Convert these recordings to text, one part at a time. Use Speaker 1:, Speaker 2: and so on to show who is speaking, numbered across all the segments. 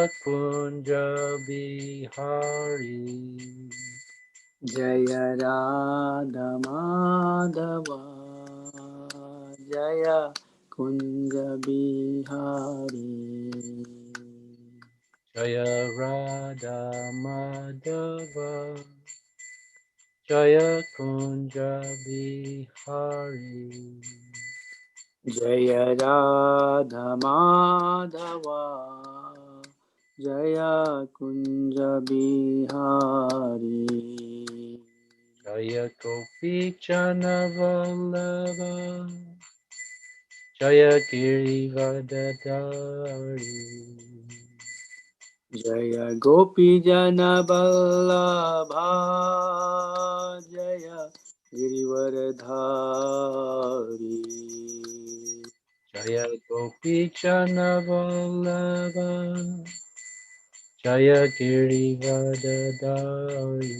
Speaker 1: Kunja Bihari.
Speaker 2: Jaya Radha Madhava Jaya Kunja Bihari.
Speaker 1: Jaya Radha Madhava Jaya Kunja Bihari.
Speaker 2: Jaya Radha Madhava Jaya Kunja Bihari.
Speaker 1: Jaya Gopi Chanavallabha Jaya Girivardhari.
Speaker 2: Jaya Gopi Jana Vallabha Jaya Girivaradhari.
Speaker 1: Jaya Gopi Chanavallabha Jaya Girivardhari.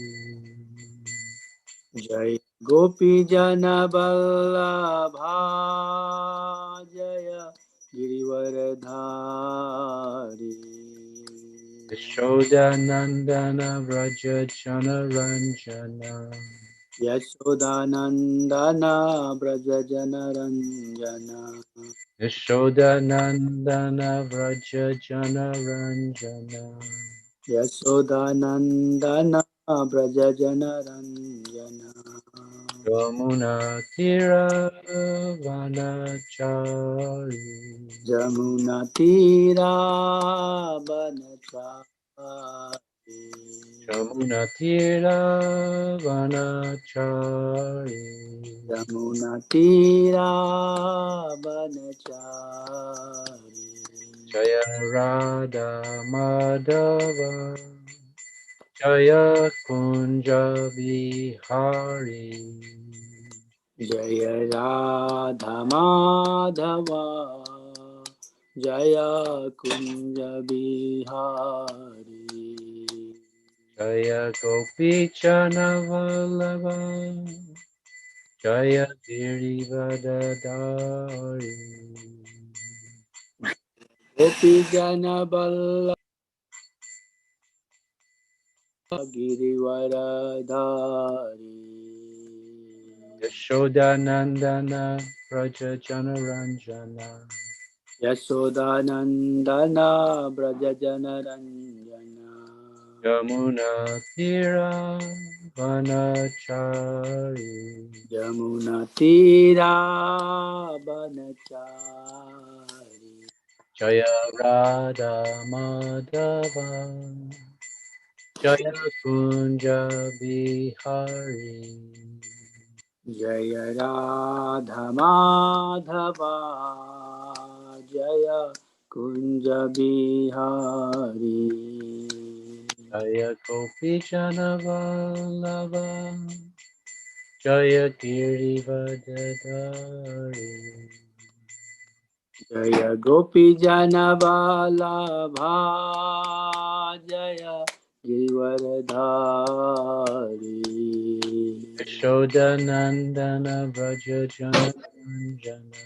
Speaker 2: Jaya Gopi Jana Vallabha Jaya Girivaradhari.
Speaker 1: Yashodanandana Vraja Janaranjana
Speaker 2: Yashodanandana Braja Janaranjana.
Speaker 1: Yashodanandana Vraja Janaranjana
Speaker 2: Yashodanandana Braja Janaranjana.
Speaker 1: Yamuna Tira Vanachari
Speaker 2: Jamuna Tira Banachari.
Speaker 1: Yamuna Tira Vanachari
Speaker 2: Jamuna Tira Banachari.
Speaker 1: Jaya Radha Madhava Jaya Kunja Bihari
Speaker 2: Jaya Radha Madhava Jaya Kunja Bihari.
Speaker 1: Jaya Gopi Chanavallabha Jaya Girivardhari
Speaker 2: Gopi Jana Balla Girivaradhari.
Speaker 1: Yashodanandana Praja Janaranjana
Speaker 2: Yashodanandana Braja Janaranjana.
Speaker 1: Yamuna Tira Vanachari
Speaker 2: Yamuna Tira Banachari.
Speaker 1: Jaya Radha Madhava Jaya Kunja Bihari
Speaker 2: Jaya Radha Madhava Jaya Kunja Bihari.
Speaker 1: Jaya Gopi Chanavallabha Jaya Girivardhari
Speaker 2: Jaya Gopi Jana Vallabha Jaya Girivaradhari.
Speaker 1: Yashodanandana Vraja Janaranjana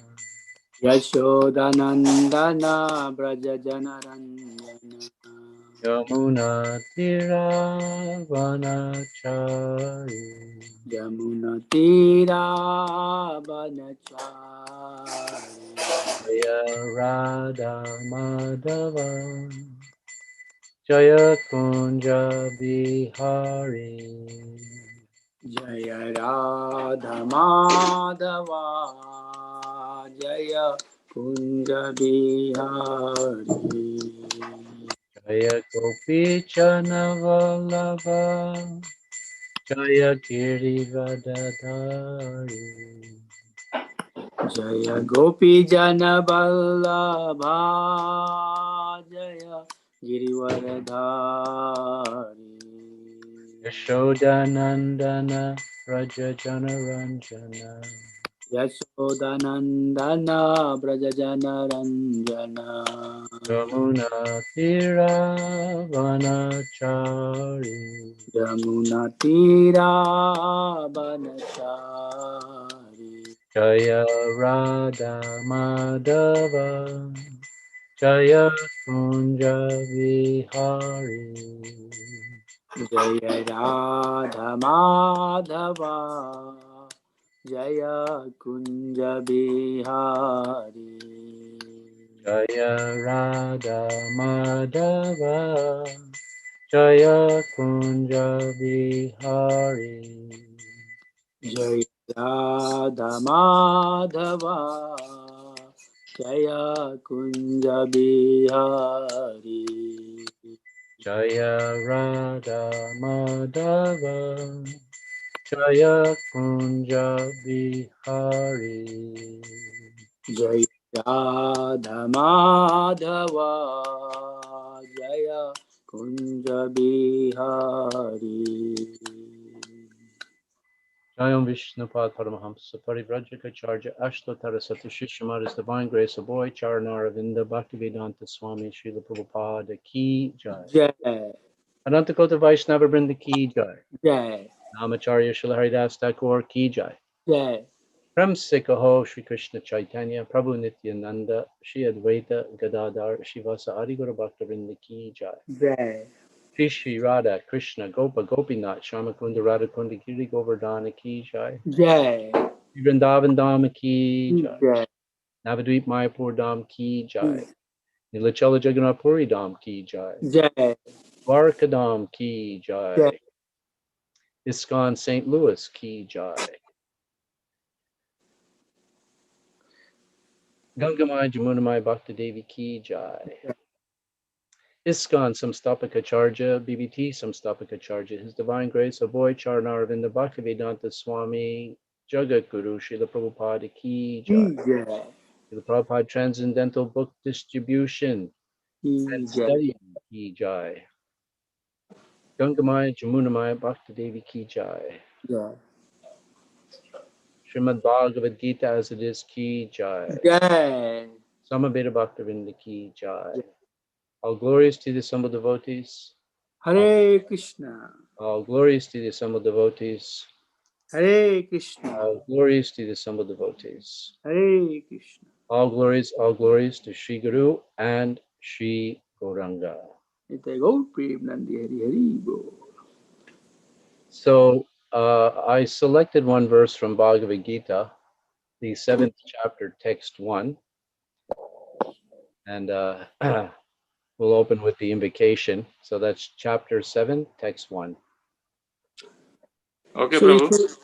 Speaker 2: Yashodanandana Braja Janaranjana.
Speaker 1: Yamuna Tira Vanachari
Speaker 2: Yamuna Tira Banachari.
Speaker 1: Jaya Radha Madhava Jaya Kunja Bihari
Speaker 2: Jaya Radha Madhava Jaya Kunja Bihari.
Speaker 1: Jaya Gopi Chanavallabha Jaya Girivardhari
Speaker 2: Jaya Gopi Jana Vallabha Jaya Girivaradhari.
Speaker 1: Yashodanandana Raja Janaranjana
Speaker 2: Yashodanandana Braja Janaranjana.
Speaker 1: Yamuna Tira Vanachari
Speaker 2: Yamuna Tira Banachari.
Speaker 1: Jaya Radha Madhava Jaya Kunja Vihari.
Speaker 2: Jaya Radha Madhava Jaya Kunja Bihari.
Speaker 1: Jaya Radha Madhava Jaya Kunja Vihari.
Speaker 2: Jaya Radha Madhava Jaya Kunja Bihari.
Speaker 1: Jaya Radha Madhava Jaya Kunja Vihari.
Speaker 2: Jaya Radha Madhava Jaya Kunja Bihari.
Speaker 1: Jayam Vishnupad Paramahamsa Parivrajaka Ashtotara Satyashishimar His Divine Grace of Boy Charanaravinda Bhaktivedanta Swami Srila Prabhupada Ki Jai.
Speaker 2: Jai
Speaker 1: Anantakota Vaishnava Brinda Ki Jai.
Speaker 2: Jai
Speaker 1: Namacharya Srila Haridas Thakur Ki Jai.
Speaker 2: Jai
Speaker 1: Prem Sikaho Shri Krishna Chaitanya Prabhu Nityananda Shri Advaita Gadadhar Shivasa Arigura Bhakta Vrinda Ki Jai.
Speaker 2: Jai
Speaker 1: Shri Shri Radha Krishna Gopa Gopinath Shamakunda Radha Kunda Giri Govardhana Ki Jai.
Speaker 2: Jai
Speaker 1: Shri Vrindavan Dham Ki Jai.
Speaker 2: Jai
Speaker 1: Navadvip Mayapur Dham Ki Jai. Nilachala Jagannath Puri Dham Ki Jai.
Speaker 2: Jai
Speaker 1: Dwarka Dham Ki
Speaker 2: Jai
Speaker 1: Jai. ISKCON St. Louis Ki Jai. Gangamai Jamunamai Bhakta Devi Ki Jai. ISKCON Samstapaka Charja, BBT Samstapaka Charja, His Divine Grace Avoy Charnaravinda Bhaktivedanta Swami Jagat Guru Srila Prabhupada Ki Jai.
Speaker 2: Jai
Speaker 1: Srila Prabhupada Transcendental Book Distribution and
Speaker 2: Jai
Speaker 1: Study Ki Jai. Gangamai Jamunamai Bhakta Devi Ki Jai.
Speaker 2: Jai
Speaker 1: Srimad Bhagavad-Gita as it is Ki Jai.
Speaker 2: Jai
Speaker 1: Samaveda Bhaktavinda Ki Jai. All glories to the assembled devotees.
Speaker 2: Hare Krishna
Speaker 1: All glories to the assembled devotees.
Speaker 2: Hare Krishna
Speaker 1: All glories to the assembled devotees.
Speaker 2: Hare Krishna.
Speaker 1: All glories to Sri Guru and Sri Gauranga.
Speaker 2: Nitai Gaur Premanandi Hari Hari Bo.
Speaker 1: So I selected one verse from Bhagavad-Gita, the 7th chapter, text 1. And we'll open with the invocation. So that's chapter 7, text 1.
Speaker 3: Okay,
Speaker 2: So
Speaker 3: Prabhu.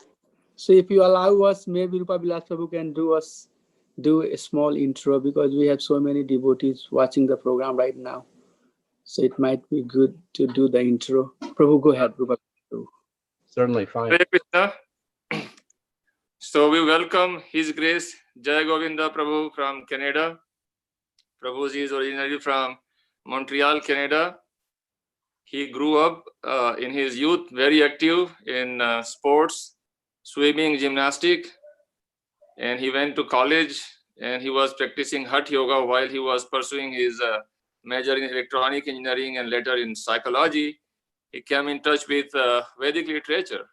Speaker 2: if you allow us, maybe Rupa Vilas Prabhu can do a small intro, because we have so many devotees watching the program right now. So it might be good to do the intro. Prabhu, go ahead, Rupa Prabhu.
Speaker 1: Certainly, fine.
Speaker 3: Hare Krishna. So we welcome His Grace Jai Govinda Prabhu from Canada. Prabhuji is originally from Montreal, Canada. He grew up in his youth very active in sports, swimming, gymnastic, and he went to college and he was practicing Hatha Yoga while he was pursuing his major in electronic engineering and later in psychology. He came in touch with Vedic literature,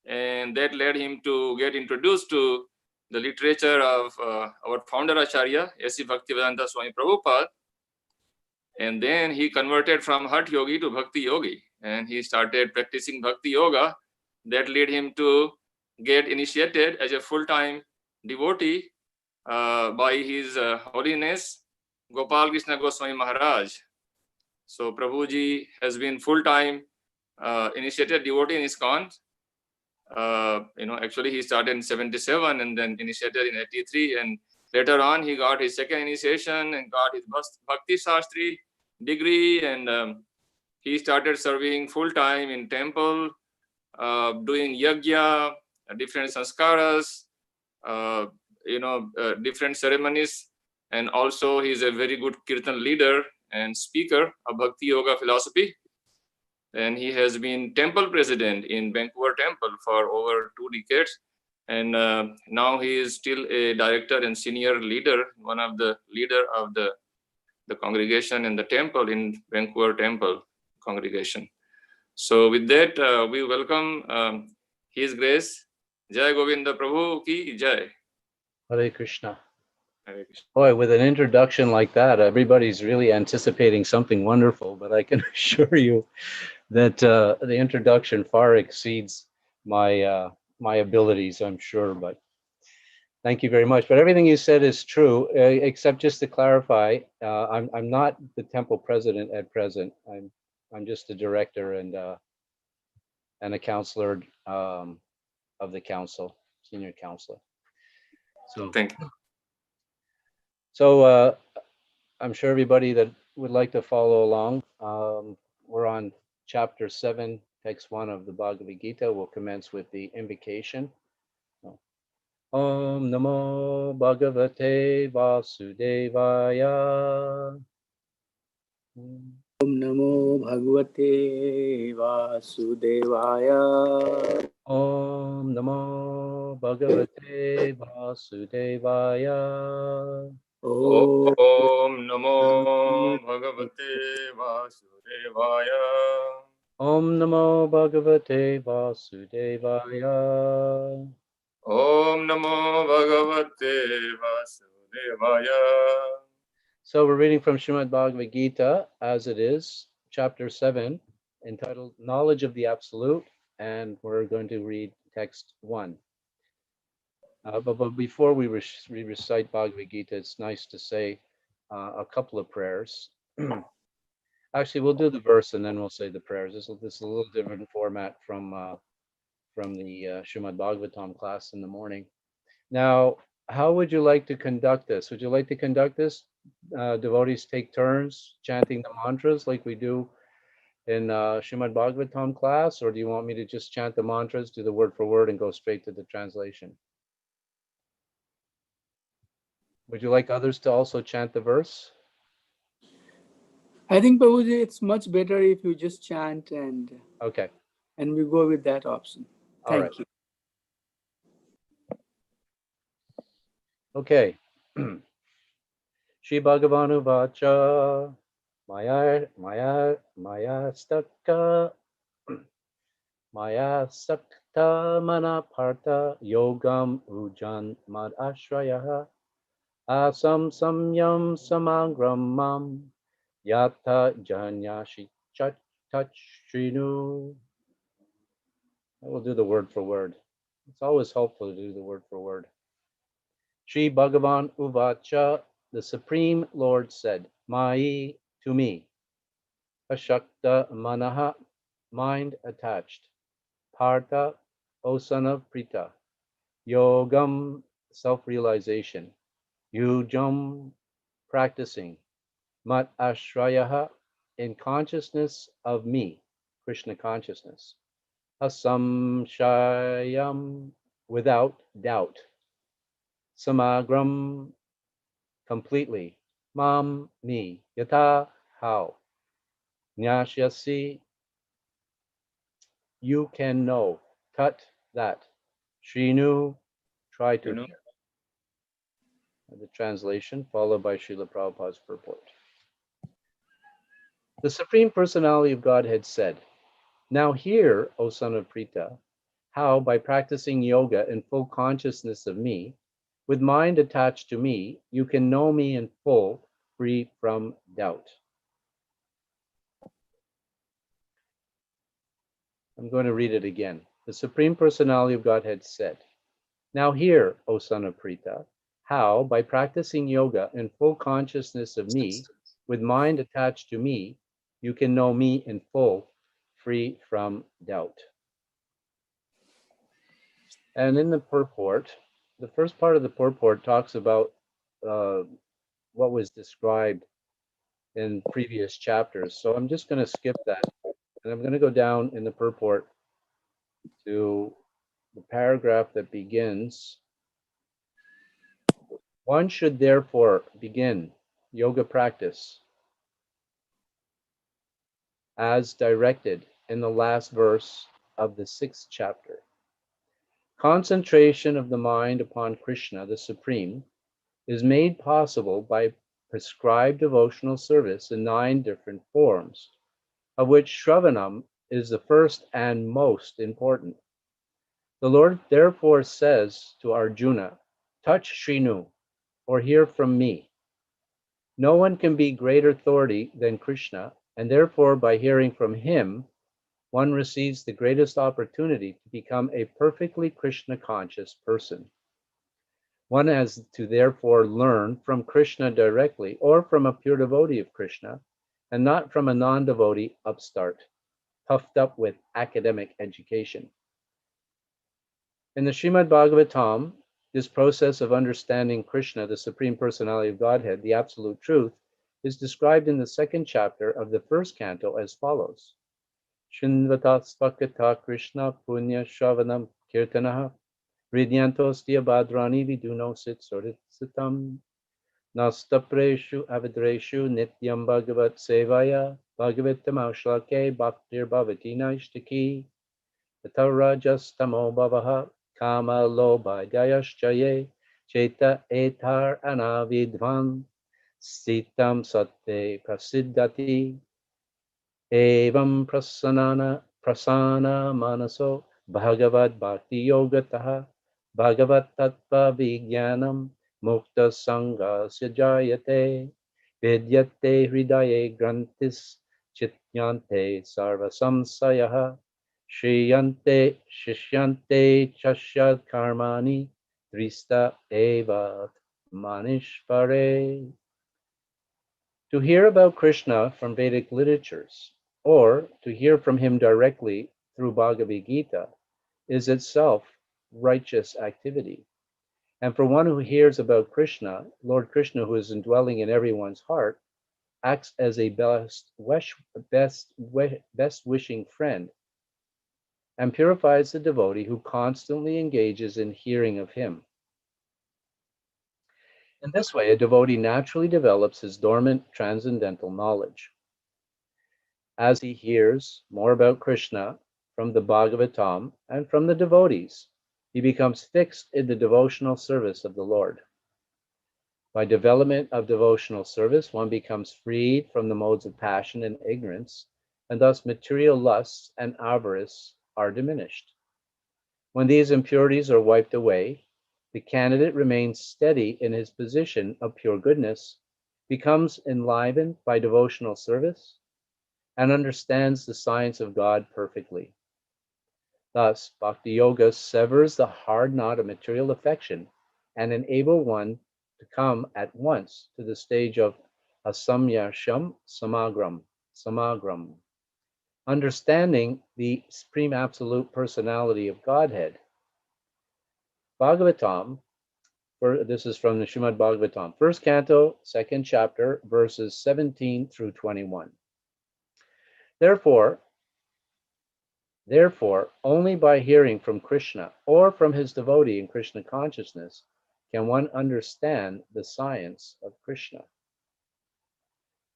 Speaker 3: and that led him to get introduced to the literature of our founder Acharya, A.C. Bhaktivedanta Swami Prabhupada. And then he converted from Hatha Yogi to Bhakti Yogi, and he started practicing Bhakti Yoga. That led him to get initiated as a full-time devotee by His Holiness Gopal Krishna Goswami Maharaj. So Prabhuji has been full-time initiated devotee in ISKCON. Actually he started in 77 and then initiated in 83, and later on he got his second initiation and got his Bhakti Shastri degree, and he started serving full-time in temple, doing yajna, different sanskaras, different ceremonies, and also he's a very good kirtan leader and speaker of Bhakti Yoga philosophy. And he has been temple president in Vancouver Temple for over 2 decades. And now he is still a director and senior leader, one of the leader of the congregation in the temple in Vancouver Temple congregation. So with that, we welcome His Grace Jai Govinda Prabhu Ki Jai.
Speaker 1: Hare Krishna.
Speaker 3: Hare Krishna.
Speaker 1: Boy, with an introduction like that, everybody's really anticipating something wonderful, but I can assure you that the introduction far exceeds my abilities, I'm sure, but thank you very much. But everything you said is true, except just to clarify, I'm not the temple president at present. I'm just a director and a counselor of the council, senior counselor.
Speaker 3: Thank you.
Speaker 1: So I'm sure everybody that would like to follow along, we're on chapter 7, text 1 of the Bhagavad-Gita. We'll commence with the invocation. Om Namo Bhagavate Vasudevaya.
Speaker 2: Om Namo Bhagavate Vasudevaya.
Speaker 1: Om Namo Bhagavate Vasudevaya.
Speaker 2: Om
Speaker 3: Om Namo Bhagavate Vasudevaya.
Speaker 1: Om Namo Bhagavate Vasudevaya.
Speaker 3: Om Namo Bhagavate Vasudevaya.
Speaker 1: So we're reading from Srimad Bhagavad-Gita as it is, chapter 7, entitled Knowledge of the Absolute, and we're going to read text 1. But before we recite Bhagavad-Gita, it's nice to say a couple of prayers. Actually, we'll do the verse and then we'll say the prayers. This is a little different format from the Srimad Bhagavatam class in the morning. Now, how would you like to conduct this? Would you like to conduct this? Devotees take turns chanting the mantras like we do in Srimad Bhagavatam class, or do you want me to just chant the mantras, do the word for word, and go straight to the translation? Would you like others to also chant the verse?
Speaker 2: I think, Prabhuji, it's much better if you just chant and
Speaker 1: Okay.
Speaker 2: we go with that option.
Speaker 1: All right.
Speaker 2: Thank you.
Speaker 1: Okay. Shri Bhagavanu Vacha Maya Staka Maya Sakta Manaparta Yogam Ujan Mad Ashraya Asam Samyam Samangramam Yata Janyashi Tachrinu. I will do the word for word. It's always helpful to do the word for word. Shri Bhagavan Uvacha, the Supreme Lord said, Mai, to me, Ashakta Manaha, mind attached, Partha, O son of Prita, Yogam, self-realization, Yujam, practicing, Mat Ashrayaha, in consciousness of me, Krishna consciousness, Asamshayam, without doubt, Samagram, completely, Mam, me, Yata, how, Nyashyasi, you can know, Tat, that, Shrinu, try to hear. The translation, followed by Srila Prabhupada's purport. The Supreme Personality of Godhead said, now hear, O son of Prita, how by practicing yoga in full consciousness of me, with mind attached to me, you can know me in full, free from doubt. I'm going to read it again. The Supreme Personality of Godhead said, now hear, O son of Prita, how by practicing yoga in full consciousness of me, with mind attached to me, you can know me in full, free from doubt. And in the purport, the first part of the purport talks about what was described in previous chapters. So I'm just going to skip that. And I'm going to go down in the purport to the paragraph that begins, one should therefore begin yoga practice as directed in the last verse of the 6th chapter. Concentration of the mind upon Krishna, the Supreme, is made possible by prescribed devotional service in 9 different forms, of which Shravanam is the first and most important. The Lord therefore says to Arjuna, touch Shrinu, or hear from me. No one can be greater authority than Krishna, and therefore by hearing from him, one receives the greatest opportunity to become a perfectly Krishna conscious person. One has to therefore learn from Krishna directly or from a pure devotee of Krishna, and not from a non-devotee upstart, puffed up with academic education. In the Srimad Bhagavatam, this process of understanding Krishna, the Supreme Personality of Godhead, the Absolute Truth, is described in the second chapter of the first canto as follows. Shinvatasvakata Krishna Punya Shravanam Kirtanaha Hridyantostiya Bhadrani Vidunosit Sorisitam Nastapreshu Avidreshu Nityam Bhagavat Sevaya Bhagavatam Aushlake Bhaktir Bhavati Naishtaki Tatarajas Bhavaha Kama Lobha Dayaschaye Cheta Etar Anavidvan Sitam Satte Prasiddhati Evam prasana manaso Bhagavad Bhakti Yogataha Bhagavat Tattva Vijnanam Mukta Sangha Sajayate Vidyate Hridaye Grantis Chityante Sarva Samsayaha Shriyante Shishyante Chashyad Karmani Drista Eva Manishpare. To hear about Krishna from Vedic literatures, or to hear from him directly through Bhagavad-Gita, is itself righteous activity. And for one who hears about Krishna, Lord Krishna, who is indwelling in everyone's heart, acts as a best wishing friend and purifies the devotee who constantly engages in hearing of him. In this way, a devotee naturally develops his dormant transcendental knowledge. As he hears more about Krishna from the Bhagavatam and from the devotees, he becomes fixed in the devotional service of the Lord. By development of devotional service, one becomes freed from the modes of passion and ignorance, and thus material lusts and avarice are diminished. When these impurities are wiped away, the candidate remains steady in his position of pure goodness, becomes enlivened by devotional service, and understands the science of God perfectly. Thus, Bhakti Yoga severs the hard knot of material affection and enables one to come at once to the stage of asamyasham samagram, understanding the Supreme Absolute Personality of Godhead. Bhagavatam, this is from the Srimad Bhagavatam, first canto, second chapter, verses 17 through 21. Therefore, only by hearing from Krishna or from his devotee in Krishna consciousness can one understand the science of Krishna.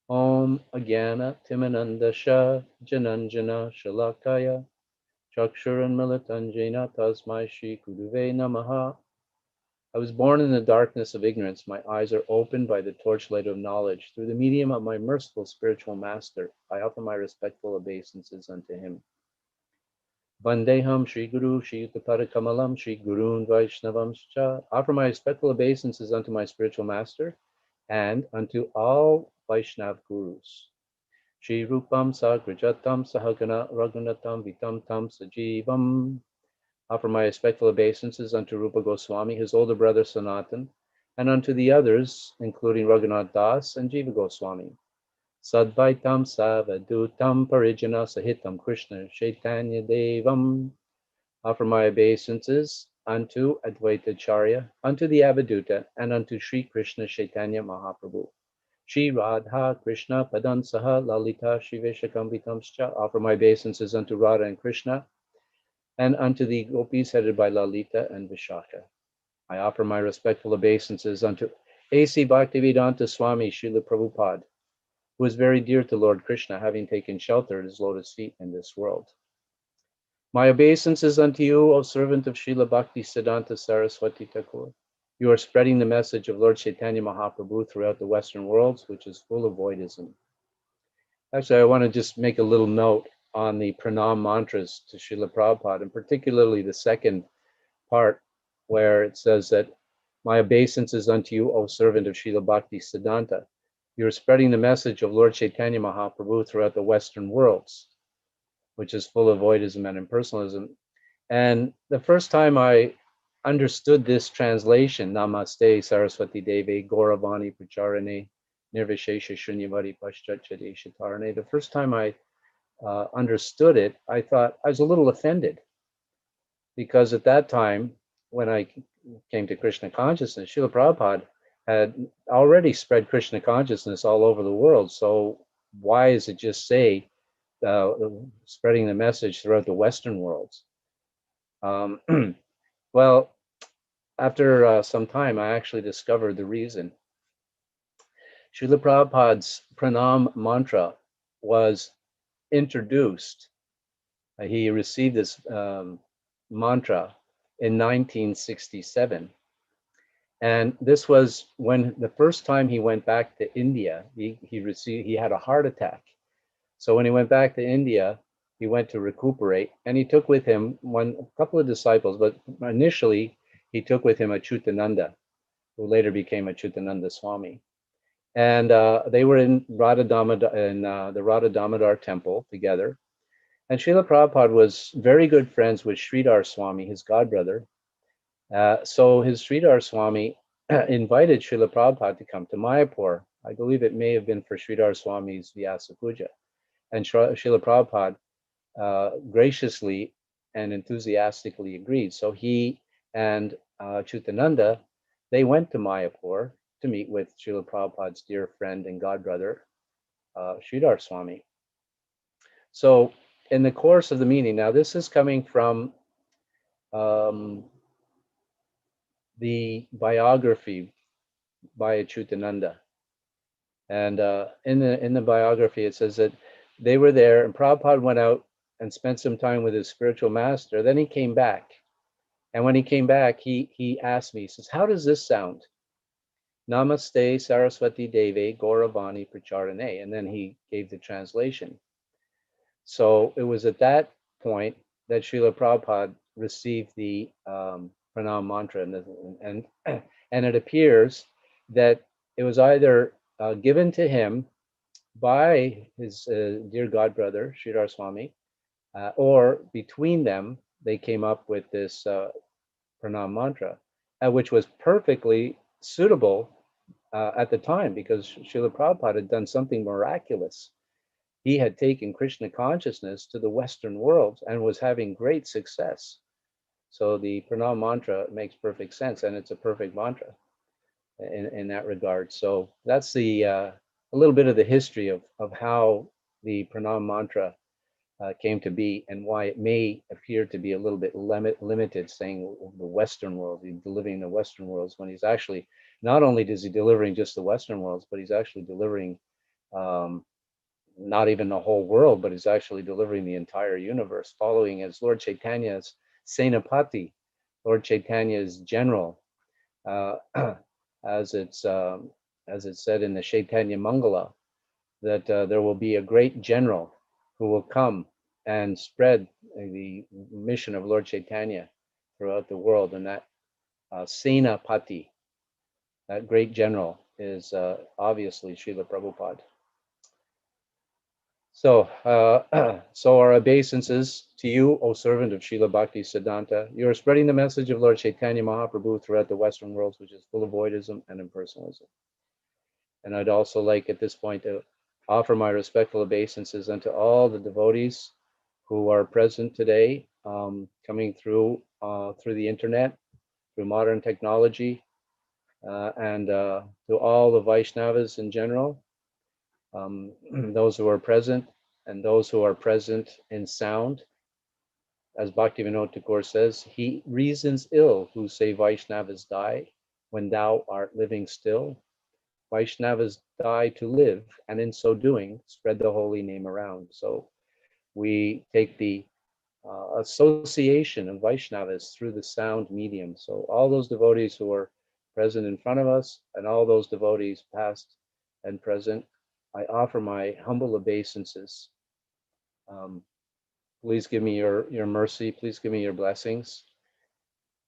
Speaker 1: Om Agyana Timanandasha Jananjana Shalakaya Chakshuran Militanjena Tasmai Shri Guruve Namaha. I was born in the darkness of ignorance. My eyes are opened by the torchlight of knowledge. Through the medium of my merciful spiritual master, I offer my respectful obeisances unto him. Vandeham Shri Guru Shri Yuttapada Kamalam Shri Gurun Vaishnavam Cha. Offer my respectful obeisances unto my spiritual master and unto all Vaishnav Gurus. Shri Rupam Sagrajatam Sahagana Raghunatam Vitam Tam Sajivam. Offer my respectful obeisances unto Rupa Goswami, his older brother Sanatan, and unto the others, including Raghunath Das and Jiva Goswami. Sadvaitam Savadutam Parijana Sahitam Krishna Chaitanya Devam. Offer my obeisances unto Advaita Acharya, unto the Avaduta, and unto Sri Krishna Chaitanya Mahaprabhu. Shri Radha Krishna Padansaha Lalita Shri Veshakamvitamscha. Offer my obeisances unto Radha and Krishna, and unto the gopis headed by Lalita and Vishaka. I offer my respectful obeisances unto A.C. Bhaktivedanta Swami Srila Prabhupada, who is very dear to Lord Krishna, having taken shelter at his lotus feet in this world. My obeisances unto you, O servant of Srila Bhakti Siddhanta Saraswati Thakur. You are spreading the message of Lord Chaitanya Mahaprabhu throughout the Western worlds, which is full of voidism. Actually, I want to just make a little note on the pranam mantras to Srila Prabhupada, and particularly the second part where it says that My obeisances unto you, O servant of Srila Bhakti Siddhanta. You are spreading the message of Lord Chaitanya Mahaprabhu throughout the Western worlds, which is full of voidism and impersonalism. And the first time I understood this translation, Namaste Saraswati Devi Gauravani Pracharane Nirvishesha Shunyavadi Paschachade Shatarane, the first time I understood it, I thought I was a little offended, because at that time, when I came to Krishna consciousness, Srila Prabhupada had already spread Krishna consciousness all over the world. So why is it just say spreading the message throughout the Western worlds? Well, after some time, I actually discovered the reason. Srila Prabhupada's pranam mantra was introduced. He received this mantra in 1967. And this was when the first time he went back to India, he had a heart attack. So when he went back to India, he went to recuperate, and he took with him a couple of disciples, but initially he took with him Achyutananda, who later became Achyutananda Swami. And they were in the Radha Damodar temple together. And Srila Prabhupada was very good friends with Sridhar Swami, his godbrother. So his Sridhar Swami invited Srila Prabhupada to come to Mayapur. I believe it may have been for Sridhar Swami's Vyasa Puja. And Srila Prabhupada graciously and enthusiastically agreed. So he and Chutananda, they went to Mayapur to meet with Srila Prabhupada's dear friend and godbrother, Sridhar Swami. So in the course of the meeting, now this is coming from the biography by Achyutananda. And in the biography, it says that they were there, and Prabhupada went out and spent some time with his spiritual master. Then he came back. And when he came back, he asked me, he says, how does this sound? Namaste Saraswati Devi Gauravani Pracharane. And then he gave the translation. So it was at that point that Srila Prabhupada received the pranam mantra. And it appears that it was either given to him by his dear godbrother, Sridhar Swami, or between them, they came up with this pranam mantra, which was perfectly suitable at the time, because Srila Prabhupada had done something miraculous. He had taken Krishna consciousness to the Western world and was having great success. So the pranam mantra makes perfect sense, and it's a perfect mantra in that regard. So that's a little bit of the history of how the pranam mantra came to be, and why it may appear to be a little bit limited, saying the Western world, he's delivering the Western worlds, when he's actually, not only is he delivering just the Western worlds, but he's actually delivering not even the whole world, but he's actually delivering the entire universe, following as Lord Chaitanya's Senapati, Lord Chaitanya's general, as it's said in the Chaitanya Mangala, that there will be a great general who will come and spread the mission of Lord Chaitanya throughout the world. And that Senapati, that great general, is obviously Srila Prabhupada. So, so our obeisances to you, O servant of Srila Bhakti Siddhanta. You are spreading the message of Lord Chaitanya Mahaprabhu throughout the Western worlds, which is full of voidism and impersonalism. And I'd also like at this point to offer my respectful obeisances unto all the devotees who are present today, coming through the internet, through modern technology, and to all the Vaishnavas in general, those who are present and those who are present in sound. As Bhaktivinoda Thakur says, he reasons ill who say Vaishnavas die when thou art living still. Vaishnavas die to live, and in so doing, spread the holy name around. So we take the association of Vaishnavas through the sound medium. So all those devotees who are present in front of us, and all those devotees past and present, I offer my humble obeisances. Please give me your mercy. Please give me your blessings.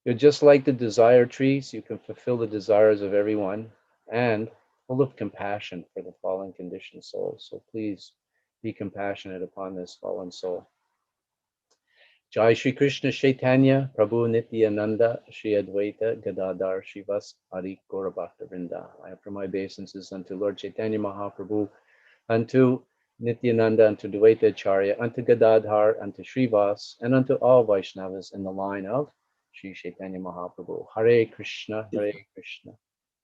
Speaker 1: You're just like the desire trees, you can fulfill the desires of everyone, and full of compassion for the fallen conditioned soul. So please be compassionate upon this fallen soul. Jai Shri Krishna Chaitanya, Prabhu Nityananda, Shri Advaita, Gadadhar, Shivas, Adi Gaura Bhakta Vrinda. I offer my obeisances unto Lord Chaitanya Mahaprabhu, unto Nityananda, unto Dvaita Acharya, unto Gadadhar, unto Srivas, and unto all Vaishnavas in the line of Sri Chaitanya Mahaprabhu. Hare Krishna,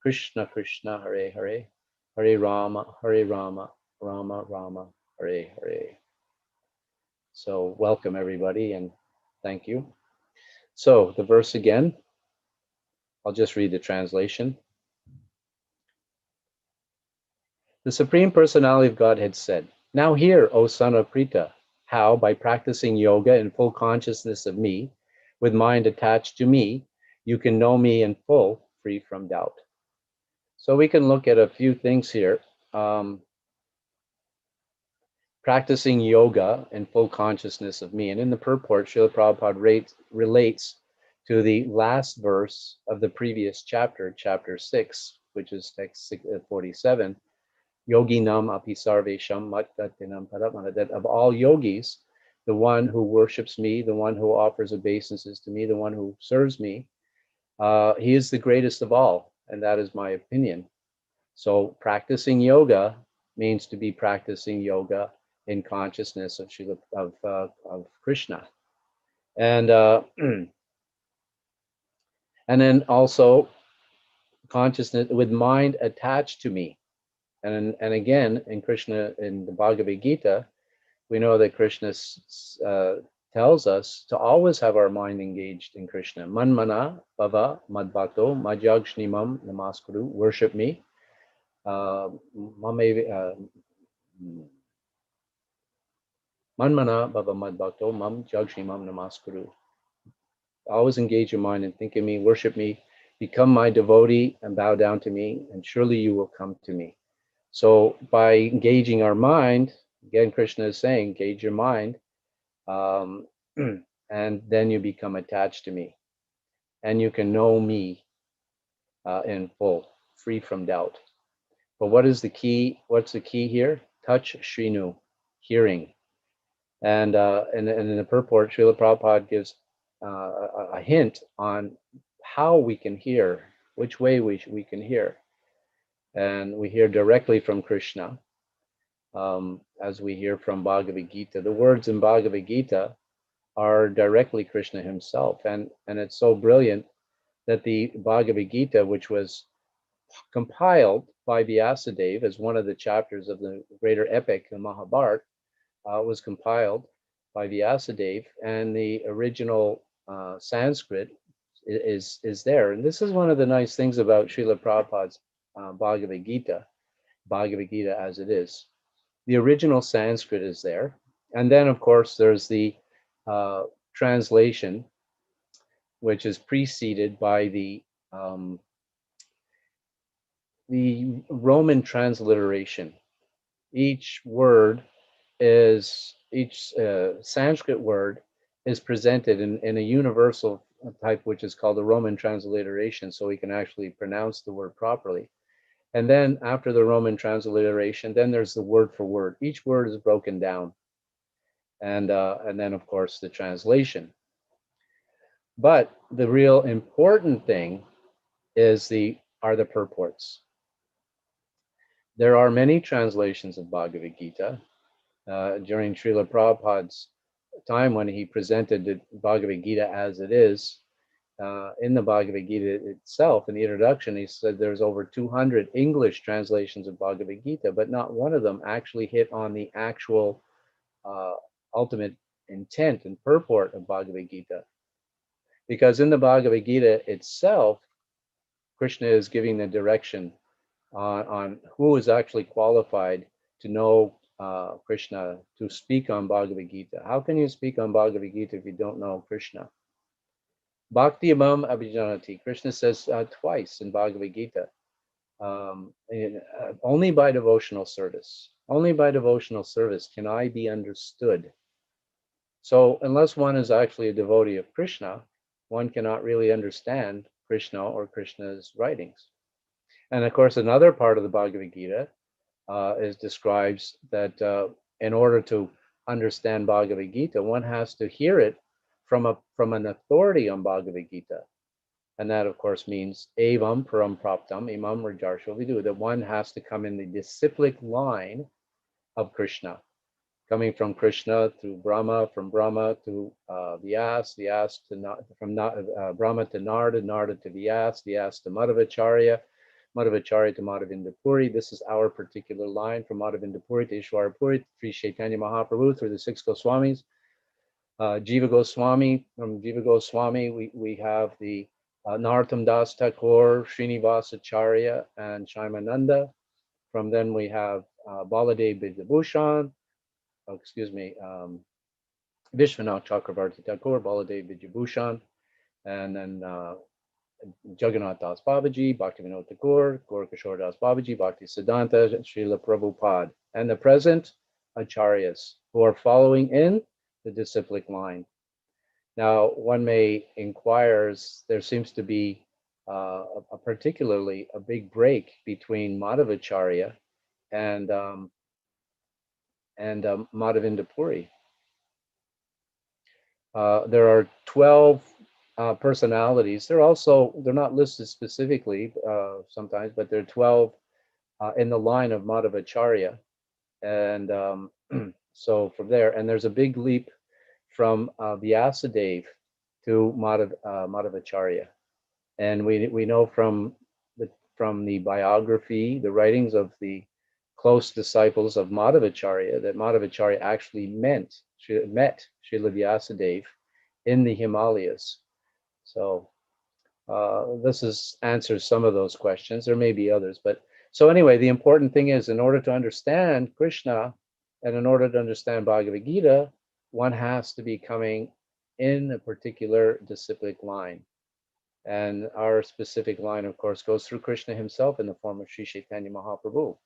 Speaker 1: Krishna Krishna, Hare Hare, Hare Rama, Rama Rama, Hare Hare. So welcome everybody and thank you. So the verse again, I'll just read the translation. The Supreme Personality of Godhead said, "Now hear, O son of Prita, how by practicing yoga in full consciousness of me, with mind attached to me, you can know me in full, free from doubt." So we can look at a few things here. Practicing yoga in full consciousness of me. And in the purport, Srila Prabhupada relates to the last verse of the previous chapter, chapter 6, which is text 47. Yogi nam api sarvesham matgatinam paramana, that of all yogis, the one who worships me, the one who offers obeisances to me, the one who serves me, he is the greatest of all. And that is my opinion. So practicing yoga means to be practicing yoga in consciousness of Krishna, and and then also consciousness with mind attached to me, and again in Krishna in the Bhagavad-Gita, we know that Krishna tells us to always have our mind engaged in Krishna. Manmana bhava madbhakto majyagshnimam namaskuru. Worship me. Manmana bhava madbhakto mam jagshimam namaskuru. Always engage your mind and think of me, worship me, become my devotee and bow down to me, and surely you will come to me. So by engaging our mind, again, Krishna is saying, engage your mind, and then you become attached to me. And you can know me in full, free from doubt. But what is the key? What's the key here? Touch Shrinu, hearing. And in the purport, Srila Prabhupada gives a hint on how we can hear, which way we can hear. And we hear directly from Krishna, as we hear from Bhagavad-Gita. The words in Bhagavad-Gita are directly Krishna himself. And it's so brilliant that the Bhagavad-Gita, which was compiled by Vyasadeva as one of the chapters of the greater epic, the Mahabharata, was compiled by Vyasadeva, and the original Sanskrit is there. And this is one of the nice things about Srila Prabhupada's Bhagavad-Gita as it is. The original Sanskrit is there. And then, of course, there's the translation, which is preceded by the Roman transliteration. Each Sanskrit word is presented in a universal type, which is called the Roman transliteration, so we can actually pronounce the word properly. And then after the Roman transliteration, then there's the word for word. Each word is broken down, and then of course the translation. But the real important thing are the purports. There are many translations of Bhagavad Gita. During Srila Prabhupada's time, when he presented the Bhagavad Gita as it is, in the Bhagavad Gita itself, in the introduction, he said there's over 200 English translations of Bhagavad Gita, but not one of them actually hit on the actual ultimate intent and purport of Bhagavad Gita. Because in the Bhagavad Gita itself, Krishna is giving the direction on who is actually qualified to know Krishna, to speak on Bhagavad Gita. How can you speak on Bhagavad Gita if you don't know Krishna? Bhakti amam abhijanati. Krishna says twice in Bhagavad Gita. Only by devotional service. Only by devotional service can I be understood. So unless one is actually a devotee of Krishna, one cannot really understand Krishna or Krishna's writings. And of course, another part of the Bhagavad-Gita describes that in order to understand Bhagavad-Gita, one has to hear it from an authority on Bhagavad-Gita. And that, of course, means evam param praptam imam rajarsho vidu, that one has to come in the disciplic line of Krishna, coming from Krishna through Brahma, from Brahma to Vyas, Vyas to Brahma to Narada, Narada to Vyas, Vyas to Madhavacharya, Madhavacharya to Madhavinda Puri. This is our particular line, from Madhavinda Puri to Ishwara Puri, Sri Chaitanya Mahaprabhu, through the 6 Goswamis. Jiva Goswami, from Jiva Goswami, we have the Narottam Das Thakur, Srinivasacharya, and Shaimananda. From then we have Baladev Vidyabhushan, Vishwanath Chakravarti Thakur, Baladev Vidyabhushan, and then Jagannath Das Babaji, Bhaktivinoda Thakur, Gaura Das Babaji, Bhakti Siddhanta, Srila Prabhupada, and the present Acharyas who are following in the disciplic line. Now, one may inquire, there seems to be particularly a big break between Madhavacharya and Madhavinda Puri. There are 12 personalities. They're not listed specifically sometimes, but there are 12 in the line of Madhavacharya. And so from there, and there's a big leap from Vyasadeva to Madhavacharya. And we know from the biography, the writings of the close disciples of Madhavacharya, that Madhavacharya actually met Srila Vyasadeva in the Himalayas. So this answers some of those questions. There may be others, but so anyway, the important thing is, in order to understand Krishna and in order to understand Bhagavad Gita, one has to be coming in a particular disciplic line. And our specific line, of course, goes through Krishna himself in the form of Sri Chaitanya Mahaprabhu.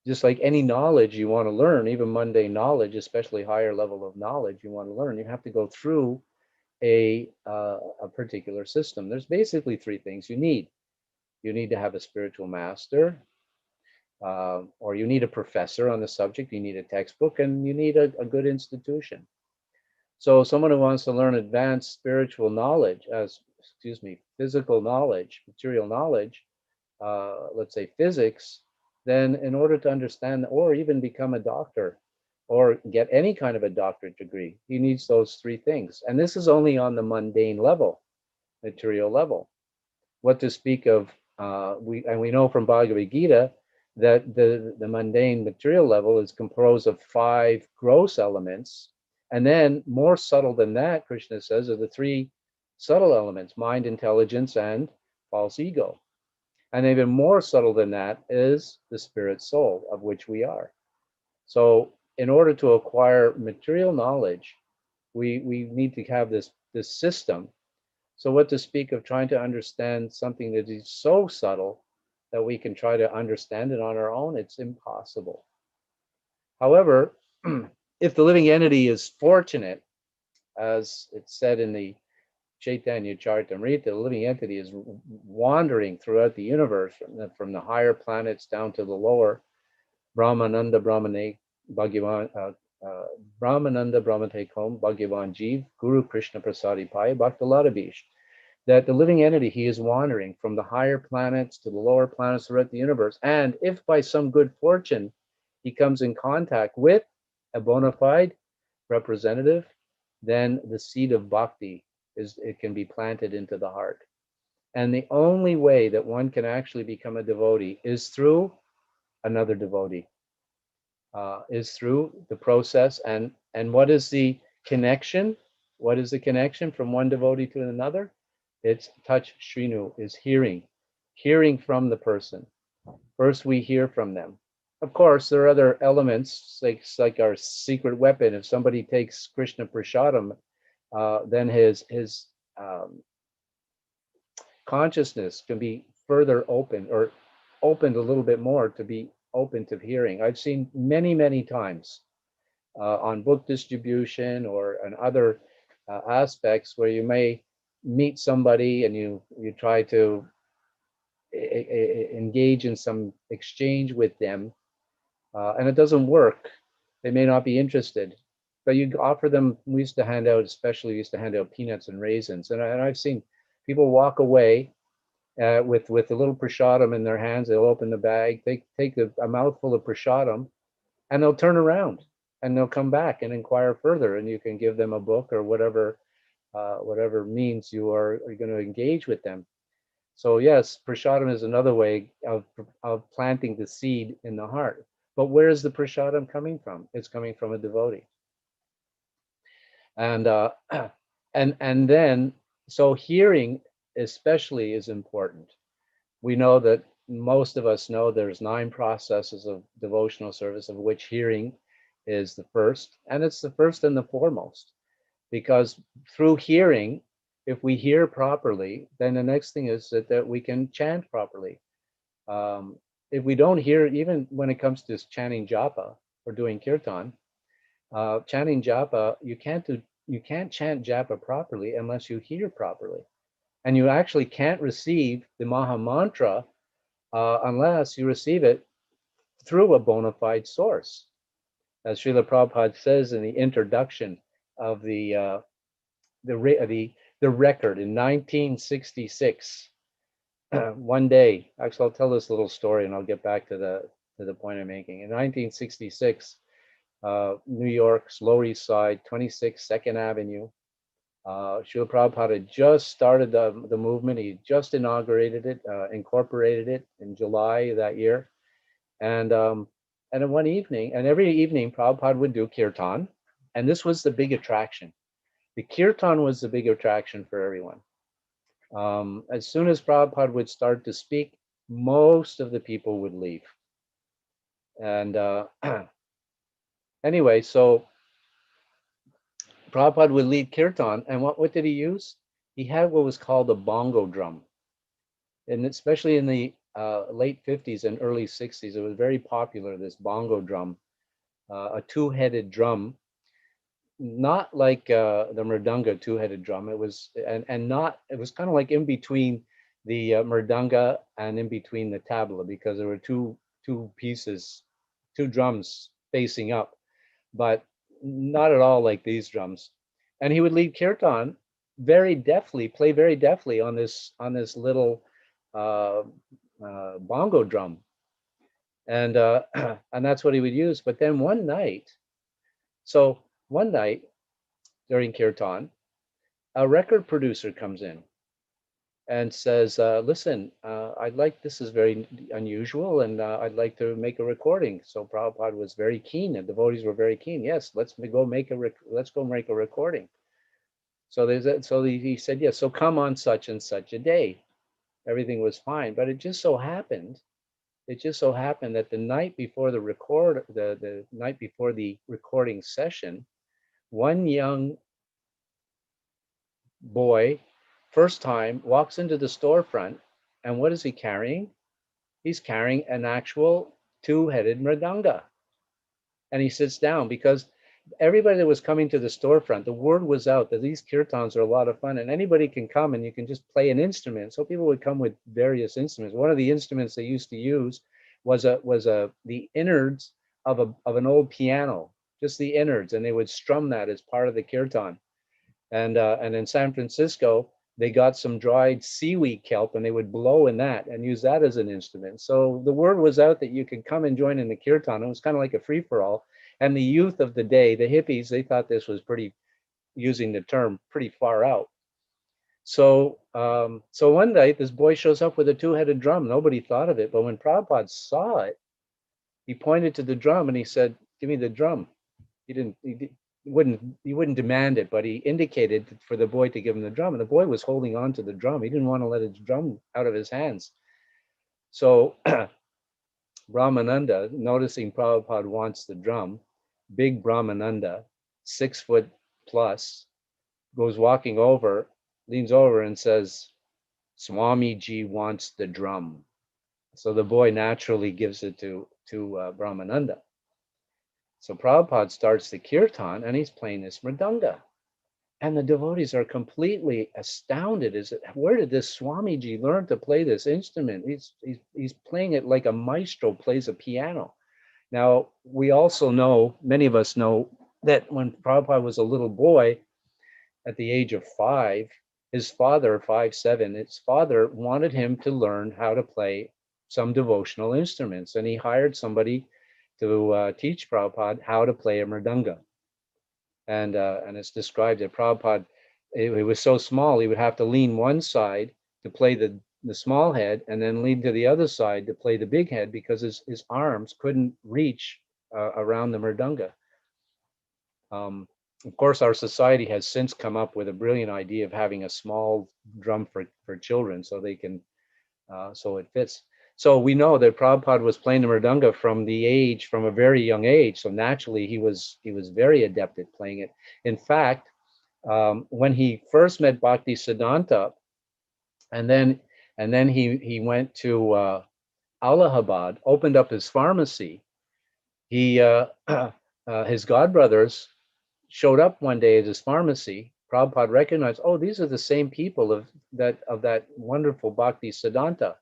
Speaker 1: Just like any knowledge you want to learn, even mundane knowledge, especially higher level of knowledge you want to learn, you have to go through a particular system. There's basically 3 things you need. You need to have a spiritual master, or you need a professor on the subject, you need a textbook, and you need a good institution. So someone who wants to learn advanced spiritual knowledge, physical knowledge, material knowledge, let's say physics, then in order to understand or even become a doctor or get any kind of a doctorate degree, he needs those 3 things. And this is only on the mundane level, material level. What to speak of, we know from Bhagavad Gita that the mundane material level is composed of 5 gross elements. And then more subtle than that, Krishna says, are the 3 subtle elements: mind, intelligence, and false ego. And even more subtle than that is the spirit soul, of which we are. So in order to acquire material knowledge, we need to have this system. So what to speak of trying to understand something that is so subtle that we can try to understand it on our own? It's impossible. However, if the living entity is fortunate, as it's said in the Chaitanya Charitamrita, the living entity is wandering throughout the universe, from the higher planets down to the lower. Brahmananda Brahmane Bhagavan Brahmananda Brahmate Kom Bhagavan Jeev Guru Krishna Prasadi Pai Bhaktaladabish. That the living entity, he is wandering from the higher planets to the lower planets throughout the universe. And if by some good fortune he comes in contact with a bona fide representative, then the seed of bhakti it can be planted into the heart. And the only way that one can actually become a devotee is through another devotee, is through the process. And what is the connection? What is the connection from one devotee to another? It's touch shrinu, is hearing from the person. First we hear from them. Of course, there are other elements, like our secret weapon. If somebody takes Krishna Prasadam, then his consciousness can be further opened a little bit more to be open to hearing. I've seen many times on book distribution or on other aspects where you may meet somebody and you try to engage in some exchange with them, and it doesn't work. They may not be interested, but you offer them. We used to hand out, especially we used to hand out peanuts and raisins, and I've seen people walk away with a little prasadam in their hands. They'll open the bag, take a mouthful of prasadam, and they'll turn around and they'll come back and inquire further, and you can give them a book or whatever means you are going to engage with them. So yes, prasadam is another way of planting the seed in the heart. But where is the prasadam coming from? It's coming from a devotee. And and then, so hearing especially is important. We know that most of us know there's 9 processes of devotional service, of which hearing is the first, and it's the first and the foremost, because through hearing, if we hear properly, then the next thing is that we can chant properly. If we don't hear, even when it comes to chanting japa or doing kirtan, chanting japa, you can't chant japa properly unless you hear properly, and you actually can't receive the Maha Mantra unless you receive it through a bona fide source. As Srila Prabhupada says in the introduction of the record in 1966, one day, actually I'll tell this little story and I'll get back to the point I'm making. In 1966, New York's Lower East Side, 26 2nd Avenue, Srila Prabhupada had just started the movement. He just inaugurated it, incorporated it in July that year. And then one evening, and every evening Prabhupada would do kirtan, and this was the big attraction. The kirtan was the big attraction for everyone. As soon as Prabhupada would start to speak, most of the people would leave. And anyway, so Prabhupada would lead kirtan, and what did he use? He had what was called a bongo drum. And especially in the late 50s and early 60s, it was very popular, this bongo drum, a 2-headed drum, not like the mridanga 2-headed drum. It was, it was kind of like in between the mridanga and in between the tabla, because there were two pieces, 2 drums facing up, but not at all like these drums. And he would lead kirtan very deftly, play very deftly on this little bongo drum, and and that's what he would use. But then one night during kirtan, a record producer comes in and says, listen, this is very unusual, and I'd like to make a recording. So Prabhupada was very keen, and devotees were very keen. Yes, let's go make a recording. So he said, yes, so come on such and such a day. Everything was fine, but it just so happened that the night before the night before the recording session, one young boy, first time, walks into the storefront, and what is he carrying? He's carrying an actual 2-headed mridanga. And he sits down, because everybody that was coming to the storefront, the word was out that these kirtans are a lot of fun, and anybody can come and you can just play an instrument. So people would come with various instruments. One of the instruments they used to use was the innards of an old piano, just the innards, and they would strum that as part of the kirtan. And in San Francisco, they got some dried seaweed kelp, and they would blow in that and use that as an instrument. So the word was out that you could come and join in the kirtan. It was kind of like a free-for-all. And the youth of the day, the hippies, they thought this was pretty, using the term, pretty far out. So one night, this boy shows up with a 2-headed drum. Nobody thought of it, but when Prabhupada saw it, he pointed to the drum and he said, "Give me the drum." He wouldn't demand it, but he indicated for the boy to give him the drum, and the boy was holding on to the drum. He didn't want to let his drum out of his hands. So Brahmananda, noticing Prabhupada wants the drum, big Brahmananda, 6 foot plus, goes walking over, leans over and says, "Swamiji wants the drum." So the boy naturally gives it to Brahmananda. So Prabhupada starts the kirtan and he's playing this mridanga. And the devotees are completely astounded. Where did this Swamiji learn to play this instrument? He's playing it like a maestro plays a piano. Now, we also know, many of us know, that when Prabhupada was a little boy, at the age of 5, his father, 5'7", his father wanted him to learn how to play some devotional instruments. And he hired somebody to teach Prabhupada how to play a mridanga. And it's described that Prabhupada, it was so small, he would have to lean one side to play the small head and then lean to the other side to play the big head, because his arms couldn't reach around the mridanga. Of course, our society has since come up with a brilliant idea of having a small drum for children, so they can, so it fits. So we know that Prabhupada was playing the mridanga from a very young age. So naturally, he was very adept at playing it. In fact, when he first met Bhakti Siddhanta, and then he went to Allahabad, opened up his pharmacy. He his godbrothers showed up one day at his pharmacy. Prabhupada recognized, oh, these are the same people of that wonderful Bhakti Siddhanta.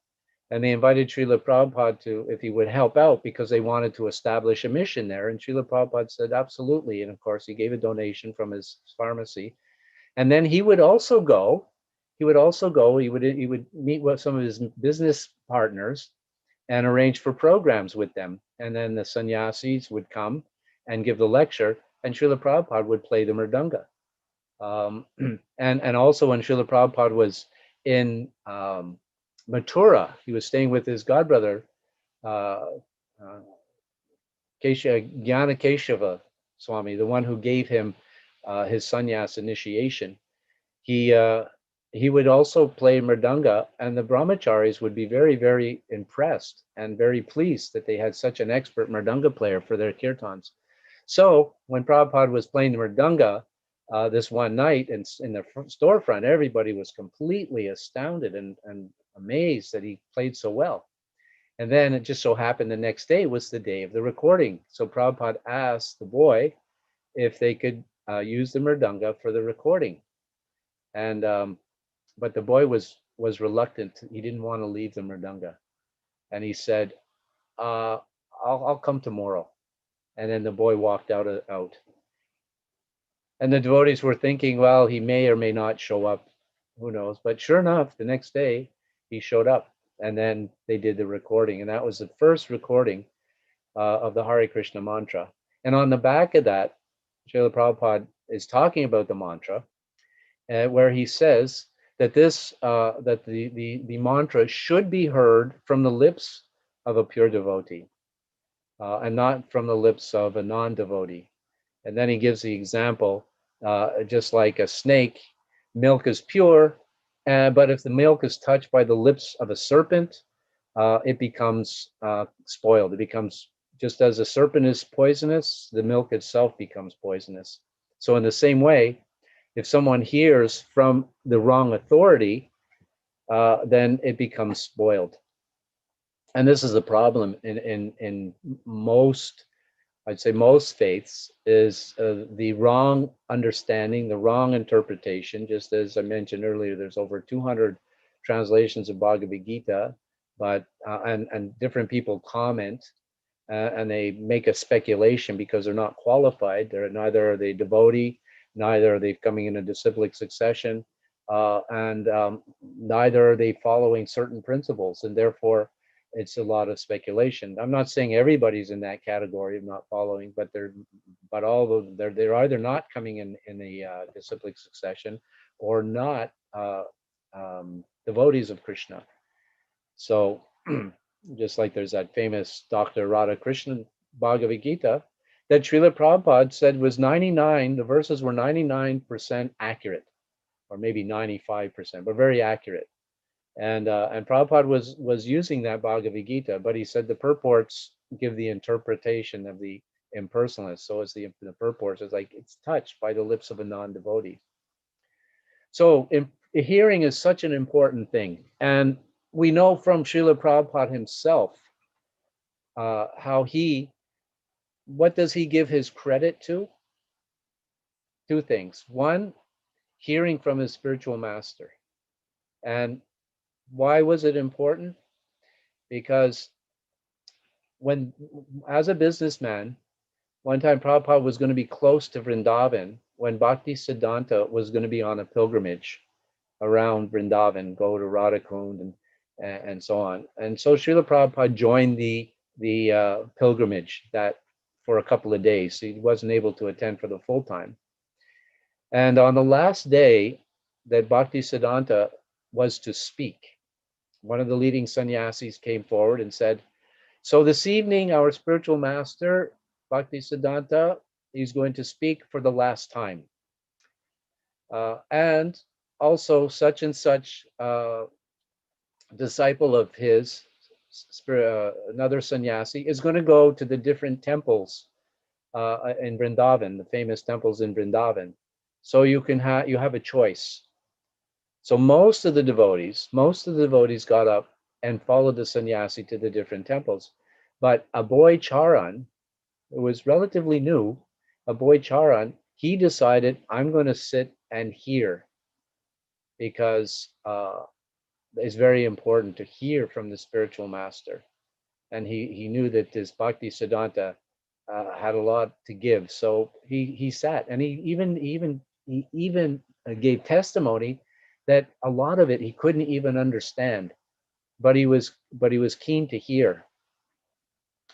Speaker 1: And they invited Srila Prabhupada to, if he would help out, because they wanted to establish a mission there. And Srila Prabhupada said, absolutely. And of course, he gave a donation from his pharmacy. And then he would also go, he would meet with some of his business partners and arrange for programs with them. And then the sannyasis would come and give the lecture, and Srila Prabhupada would play the mridanga. And also when Srila Prabhupada was in Mathura, he was staying with his godbrother, Jnana Keshava Swami, the one who gave him his sannyas initiation. He would also play mridanga, and the brahmacharis would be very, very impressed and very pleased that they had such an expert mridanga player for their kirtans. So when Prabhupada was playing the mridanga this one night in the storefront, everybody was completely astounded and amazed that he played so well. And then it just so happened the next day was the day of the recording. So Prabhupada asked the boy if they could use the mridanga for the recording. And but the boy was reluctant. He didn't want to leave the mridanga. And he said, I'll come tomorrow. And then the boy walked out. And the devotees were thinking, well, he may or may not show up. Who knows? But sure enough, the next day he showed up, and then they did the recording. And that was the first recording of the Hare Krishna mantra. And on the back of that, Srila Prabhupada is talking about the mantra, where he says that that the mantra should be heard from the lips of a pure devotee, and not from the lips of a non-devotee. And then he gives the example, just like a snake, milk is pure, but if the milk is touched by the lips of a serpent, it becomes spoiled. It becomes, just as a serpent is poisonous, the milk itself becomes poisonous. So in the same way, if someone hears from the wrong authority, then it becomes spoiled. And this is a problem in most, I'd say most faiths, is the wrong understanding, the wrong interpretation. Just as I mentioned earlier, there's over 200 translations of Bhagavad-Gita, but and different people comment and they make a speculation because they're not qualified. They're neither are they devotee, neither are they coming in a disciplic succession, and neither are they following certain principles, and therefore it's a lot of speculation. I'm not saying everybody's in that category of not following, but they're either not coming in the disciplic succession or not devotees of Krishna. So just like there's that famous Dr. Radhakrishnan Bhagavad Gita that Srila Prabhupada said was 99, the verses were 99% accurate, or maybe 95%, but very accurate. And Prabhupada was using that Bhagavad Gita, but he said the purports give the interpretation of the impersonalist. So it's the purports, it's like it's touched by the lips of a non-devotee. So hearing is such an important thing. And we know from Srila Prabhupada himself what does he give his credit to? Two things. One, hearing from his spiritual master. And why was it important? Because when, as a businessman, one time Prabhupada was going to be close to Vrindavan when Bhakti Siddhanta was going to be on a pilgrimage around Vrindavan, go to Radhakund and so on. And so Srila Prabhupada joined the pilgrimage that for a couple of days. So he wasn't able to attend for the full time. And on the last day that Bhakti Siddhanta was to speak, one of the leading sannyasis came forward and said, so this evening, our spiritual master, Bhakti Siddhanta, is going to speak for the last time. And also such and such disciple of his, another sannyasi, is going to go to the different temples in Vrindavan, the famous temples in Vrindavan. So you have a choice. So most of the devotees got up and followed the sannyasi to the different temples. But a boy Charan, who was relatively new, a boy Charan, he decided, I'm going to sit and hear, because it's very important to hear from the spiritual master. And he knew that this Bhakti Siddhanta had a lot to give. So he sat, and he even gave testimony that a lot of it he couldn't even understand, but he was keen to hear.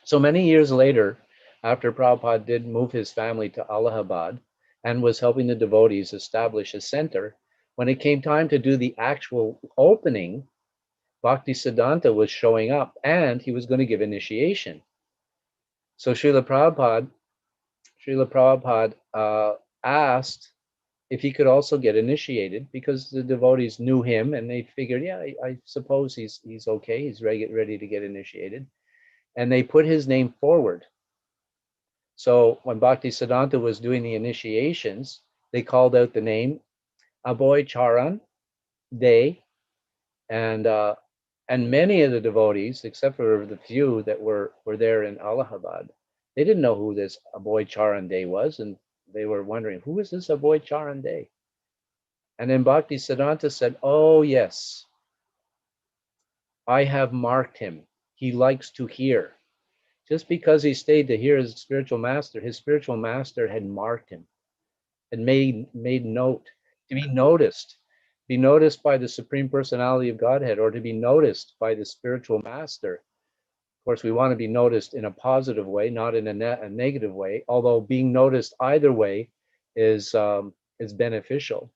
Speaker 1: So many years later, after Prabhupada did move his family to Allahabad and was helping the devotees establish a center, when it came time to do the actual opening, Bhakti Siddhanta was showing up and he was going to give initiation. So Srila Prabhupada asked if he could also get initiated, because the devotees knew him and they figured, yeah, I suppose he's okay, he's ready to get initiated. And they put his name forward. So when Bhakti Siddhanta was doing the initiations, they called out the name Aboy Charan Day, and many of the devotees, except for the few that were there in Allahabad, they didn't know who this Aboy Charan Day was, and they were wondering, who is this Aboy Charan Day? And then Bhakti Siddhanta said, oh yes, I have marked him. He likes to hear. Just because he stayed to hear his spiritual master had marked him, had made note, to be noticed by the Supreme Personality of Godhead, or to be noticed by the spiritual master. Of course, we want to be noticed in a positive way, not in a negative way, although being noticed either way is beneficial.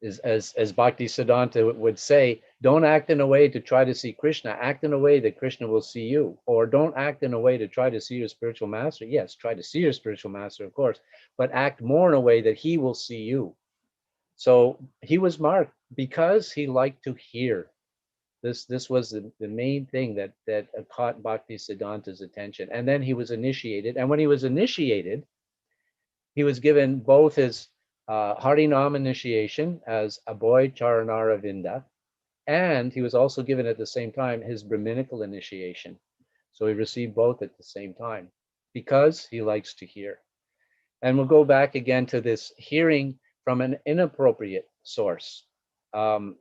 Speaker 1: As Bhakti Siddhanta would say, don't act in a way to try to see Krishna, act in a way that Krishna will see you. Or don't act in a way to try to see your spiritual master. Yes, try to see your spiritual master, of course, but act more in a way that he will see you. So he was marked because he liked to hear. This was the main thing that caught Bhakti Siddhanta's attention. And then he was initiated. And when he was initiated, he was given both his Harinam initiation as Aboy Charanaravinda, and he was also given at the same time his Brahminical initiation. So he received both at the same time because he likes to hear. And we'll go back again to this hearing from an inappropriate source, and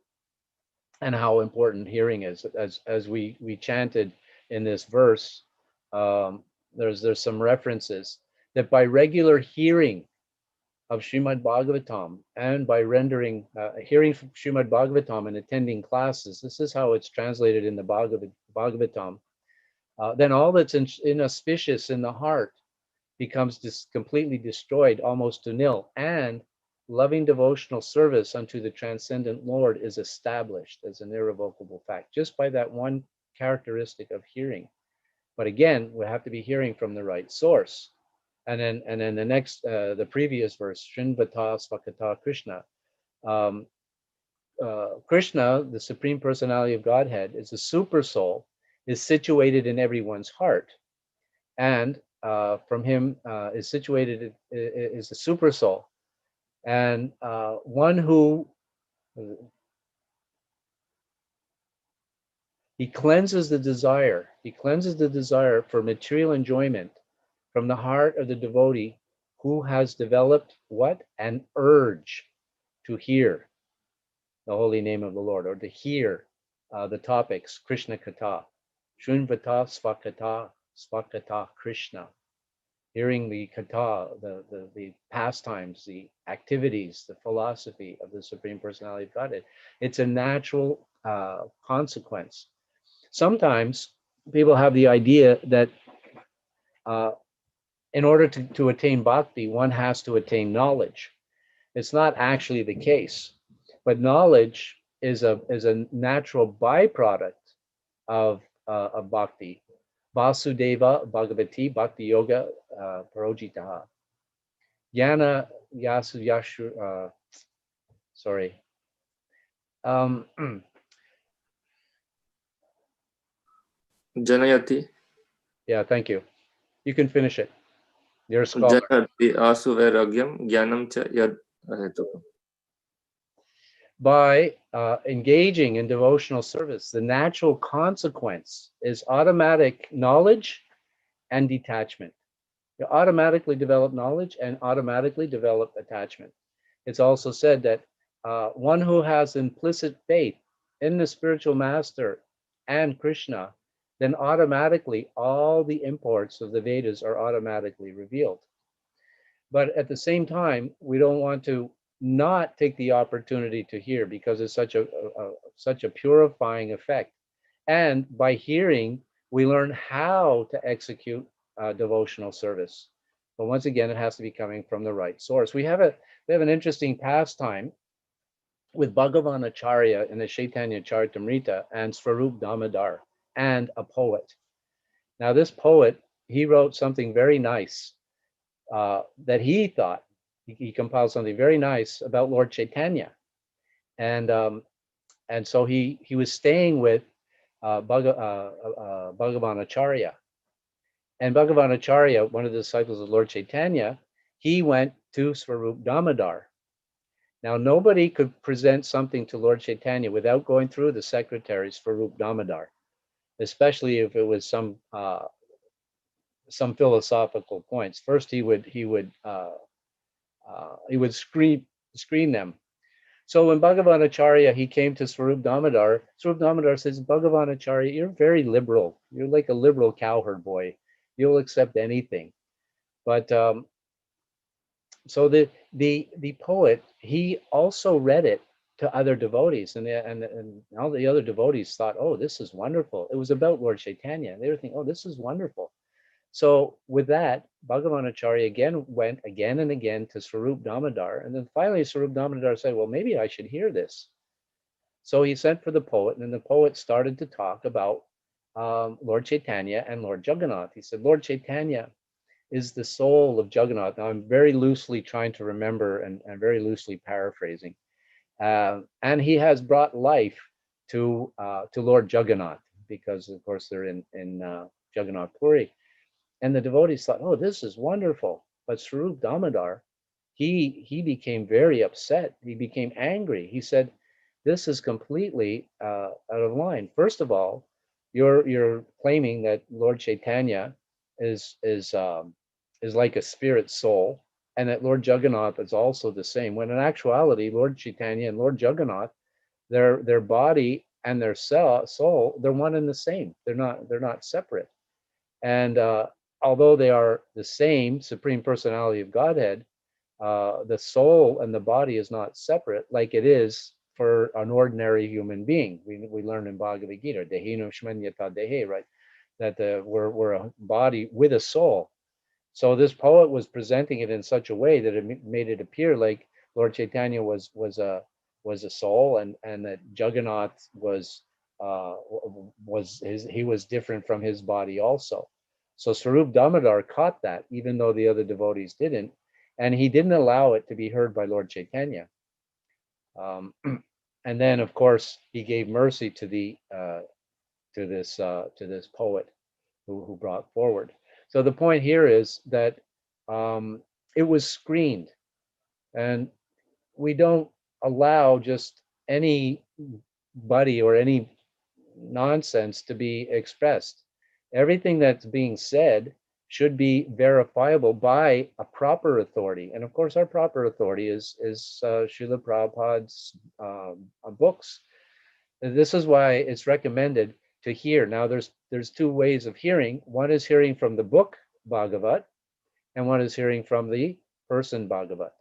Speaker 1: how important hearing is. As we chanted in this verse, there's some references that by regular hearing of Srimad Bhagavatam, and by rendering hearing from Srimad Bhagavatam and attending classes, this is how it's translated in the Bhagavatam, then all that's inauspicious in the heart becomes completely destroyed, almost to nil, and loving devotional service unto the transcendent Lord is established as an irrevocable fact, just by that one characteristic of hearing. But again, we have to be hearing from the right source. And then the next, the previous verse, Srinvata Svakata Krishna. Krishna, the Supreme Personality of Godhead, is a super soul, is situated in everyone's heart. And from him is situated, is a super soul. And one who, he cleanses the desire for material enjoyment from the heart of the devotee who has developed what? An urge to hear the holy name of the Lord, or to hear the topics, Krishna Katha. Shunvata Svakata Krishna. Hearing the Katha, the pastimes, the activities, the philosophy of the Supreme Personality of Godhead. It's a natural consequence. Sometimes people have the idea that in order to attain bhakti, one has to attain knowledge. It's not actually the case, but knowledge is a natural byproduct of bhakti. Vasudeva Bhagavati Bhakti Yoga Parojitaha. Yana Yasu Yashu. Sorry.
Speaker 3: Janayati.
Speaker 1: Yeah, thank you. You can finish it. You're a scholar.
Speaker 3: Janayati asu vairagyam jnanam cha yad ahetukam.
Speaker 1: By engaging in devotional service, the natural consequence is automatic knowledge and detachment. You automatically develop knowledge and automatically develop attachment. It's also said that one who has implicit faith in the spiritual master and Krishna, then automatically all the imports of the Vedas are automatically revealed. But at the same time, we don't want to not take the opportunity to hear, because it's such a purifying effect. And by hearing, we learn how to execute devotional service. But once again, it has to be coming from the right source. We have an interesting pastime with Bhagavan Acharya in the Chaitanya Charitamrita and Swarup Damodar and a poet. Now, this poet, he wrote something very nice that he thought. He compiled something very nice about Lord Chaitanya. And so he was staying with Bhagavan Acharya. And Bhagavan Acharya, one of the disciples of Lord Chaitanya, he went to Swarup Damodar. Now, nobody could present something to Lord Chaitanya without going through the secretary Swarup Damodar, especially if it was some philosophical points. First, he would screen them. So when Bhagavan Acharya, he came to Swarup Damodar says, Bhagavan Acharya, you're very liberal. You're like a liberal cowherd boy. You'll accept anything. But so the poet, he also read it to other devotees, and all the other devotees thought, oh, this is wonderful. It was about Lord Chaitanya. They were thinking, oh, this is wonderful. So with that, Bhagavan Acharya went again and again to Swarup Damodar, and then finally Swarup Damodar said, well, maybe I should hear this. So he sent for the poet, and then the poet started to talk about Lord Chaitanya and Lord Jagannath. He said, Lord Chaitanya is the soul of Jagannath. Now, I'm very loosely trying to remember and very loosely paraphrasing. And he has brought life to Lord Jagannath, because, of course, they're in Jagannath Puri. And the devotees thought, oh, this is wonderful. But Swarup Damodar, he became very upset. He became angry. He said, this is completely out of line. First of all, you're claiming that Lord Chaitanya is like a spirit soul, and that Lord Jagannath is also the same. When in actuality, Lord Chaitanya and Lord Jagannath, their body and their soul, they're one and the same. They're not separate. And although they are the same Supreme Personality of Godhead, the soul and the body is not separate like it is for an ordinary human being. We learn in Bhagavad-Gita, Dehino Shmanyata Dehe, right? That we're a body with a soul. So this poet was presenting it in such a way that it made it appear like Lord Chaitanya was a soul, and that Jagannath was different from his body also. So Swarup Damodar caught that, even though the other devotees didn't, and he didn't allow it to be heard by Lord Chaitanya. And then, of course, he gave mercy to this poet who brought forward. So the point here is that it was screened, and we don't allow just anybody or any nonsense to be expressed. Everything that's being said should be verifiable by a proper authority. And of course, our proper authority is Srila Prabhupada's books. And this is why it's recommended to hear. Now, there's two ways of hearing. One is hearing from the book Bhagavat, and one is hearing from the person Bhagavat.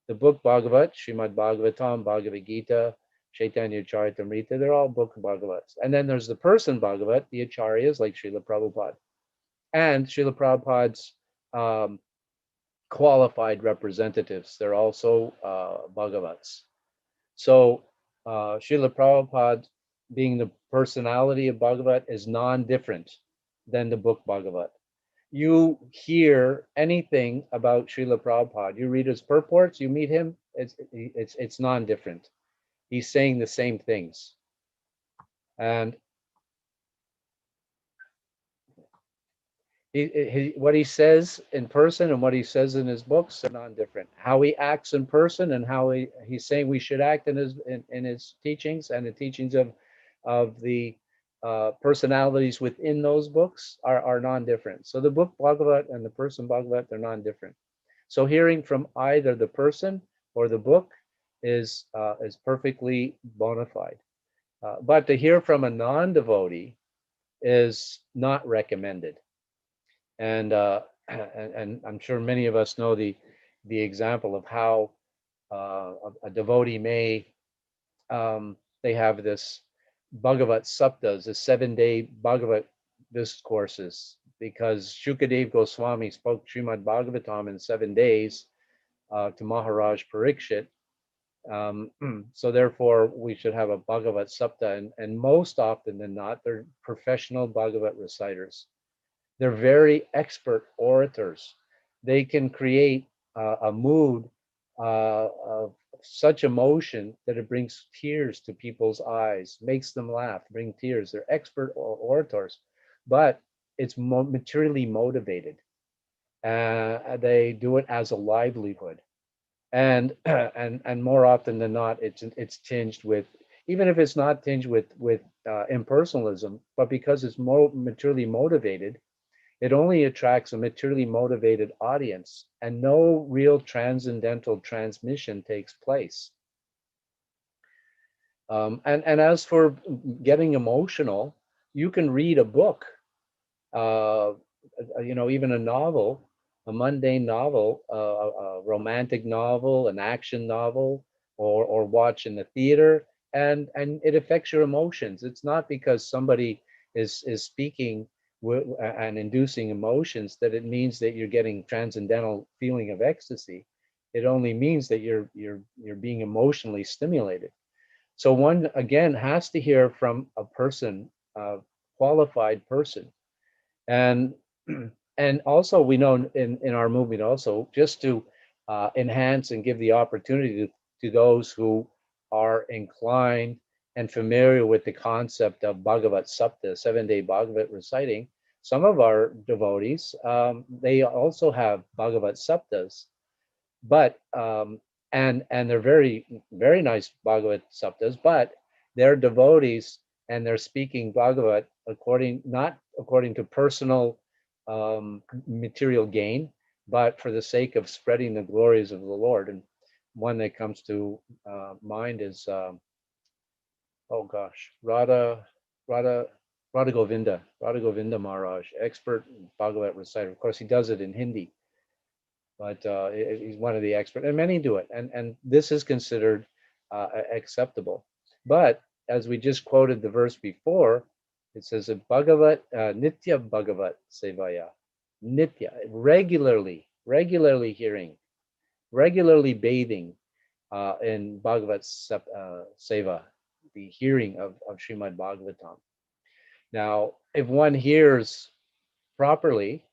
Speaker 1: The book Bhagavat, Srimad Bhagavatam, Bhagavad-Gita, Chaitanya Charitamrita, they're all book Bhagavats. And then there's the person Bhagavat, the acharyas like Srila Prabhupada. And Srila Prabhupada's qualified representatives, they're also Bhagavats. So Srila Prabhupada, being the personality of Bhagavat, is non-different than the book Bhagavat. You hear anything about Srila Prabhupada, you read his purports, you meet him, it's non-different. He's saying the same things. And what he says in person and what he says in his books are non-different. How he acts in person and how he's saying we should act in his teachings and the teachings of the personalities within those books are non-different. So the book Bhagavat and the person Bhagavat, they're non-different. So hearing from either the person or the book is perfectly bona fide. But to hear from a non-devotee is not recommended. And I'm sure many of us know the example of how a devotee may they have this Bhagavat Saptas, the 7-day Bhagavat discourses, because Shukadev Goswami spoke Srimad Bhagavatam in 7 days to Maharaj Parikshit. So therefore, we should have a Bhagavat Sapta, and most often than not, they're professional Bhagavat reciters. They're very expert orators. They can create a mood of such emotion that it brings tears to people's eyes, makes them laugh, bring tears. They're expert orators, but it's materially motivated. They do it as a livelihood, and more often than not, it's tinged with, even if it's not tinged with impersonalism, but because it's more materially motivated, it only attracts a materially motivated audience, and no real transcendental transmission takes place. And as for getting emotional, you can read a book, even a novel, a mundane novel, a romantic novel, an action novel, or watch in the theater, and it affects your emotions. It's not because somebody is speaking and inducing emotions that it means that you're getting transcendental feeling of ecstasy. It only means that you're being emotionally stimulated. So one again has to hear from a person, a qualified person, and also we know in our movement also, just to enhance and give the opportunity to those who are inclined and familiar with the concept of Bhagavat Sapta, 7-day Bhagavat reciting. Some of our devotees, they also have Bhagavat Saptas, but and they're very, very nice Bhagavat Saptas, but they're devotees and they're speaking Bhagavat not according to personal material gain, but for the sake of spreading the glories of the Lord. And one that comes to mind is Radha Govinda Maharaj, expert Bhagavat reciter. Of course, he does it in Hindi, but he's one of the experts, and many do it. And this is considered acceptable. But as we just quoted the verse before, it says a Bhagavat, Nitya Bhagavat Sevaya, Nitya, regularly hearing, regularly bathing in Bhagavat Seva, the hearing of Srimad Bhagavatam. Now, if one hears properly,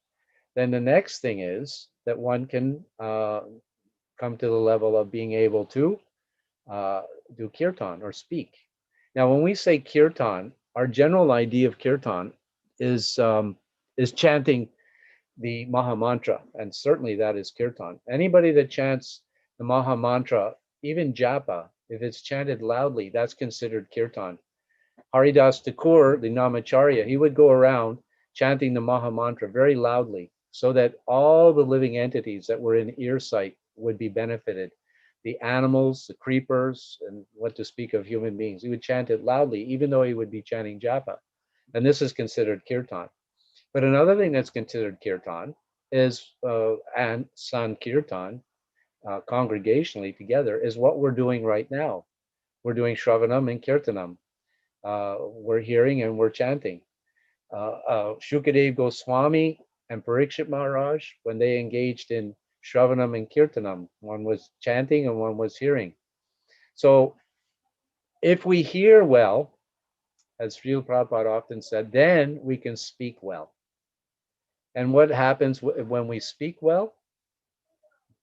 Speaker 1: then the next thing is that one can come to the level of being able to do kirtan or speak. Now, when we say kirtan, our general idea of kirtan is chanting the Maha Mantra, and certainly that is kirtan. Anybody that chants the Maha Mantra, even japa, if it's chanted loudly, that's considered kirtan. Haridas Thakur, the Namacharya, he would go around chanting the Maha Mantra very loudly, so that all the living entities that were in earsight would be benefited. The animals, the creepers, and what to speak of human beings. He would chant it loudly, even though he would be chanting japa. And this is considered kirtan. But another thing that's considered kirtan is, and sankirtan, congregationally together, is what we're doing right now. We're doing shravanam and kirtanam. We're hearing and we're chanting. Shukadev Goswami and Parikshit Maharaj, when they engaged in shravanam and kirtanam, one was chanting and one was hearing. So if we hear well, as Srila Prabhupada often said, then we can speak well. And what happens when we speak well?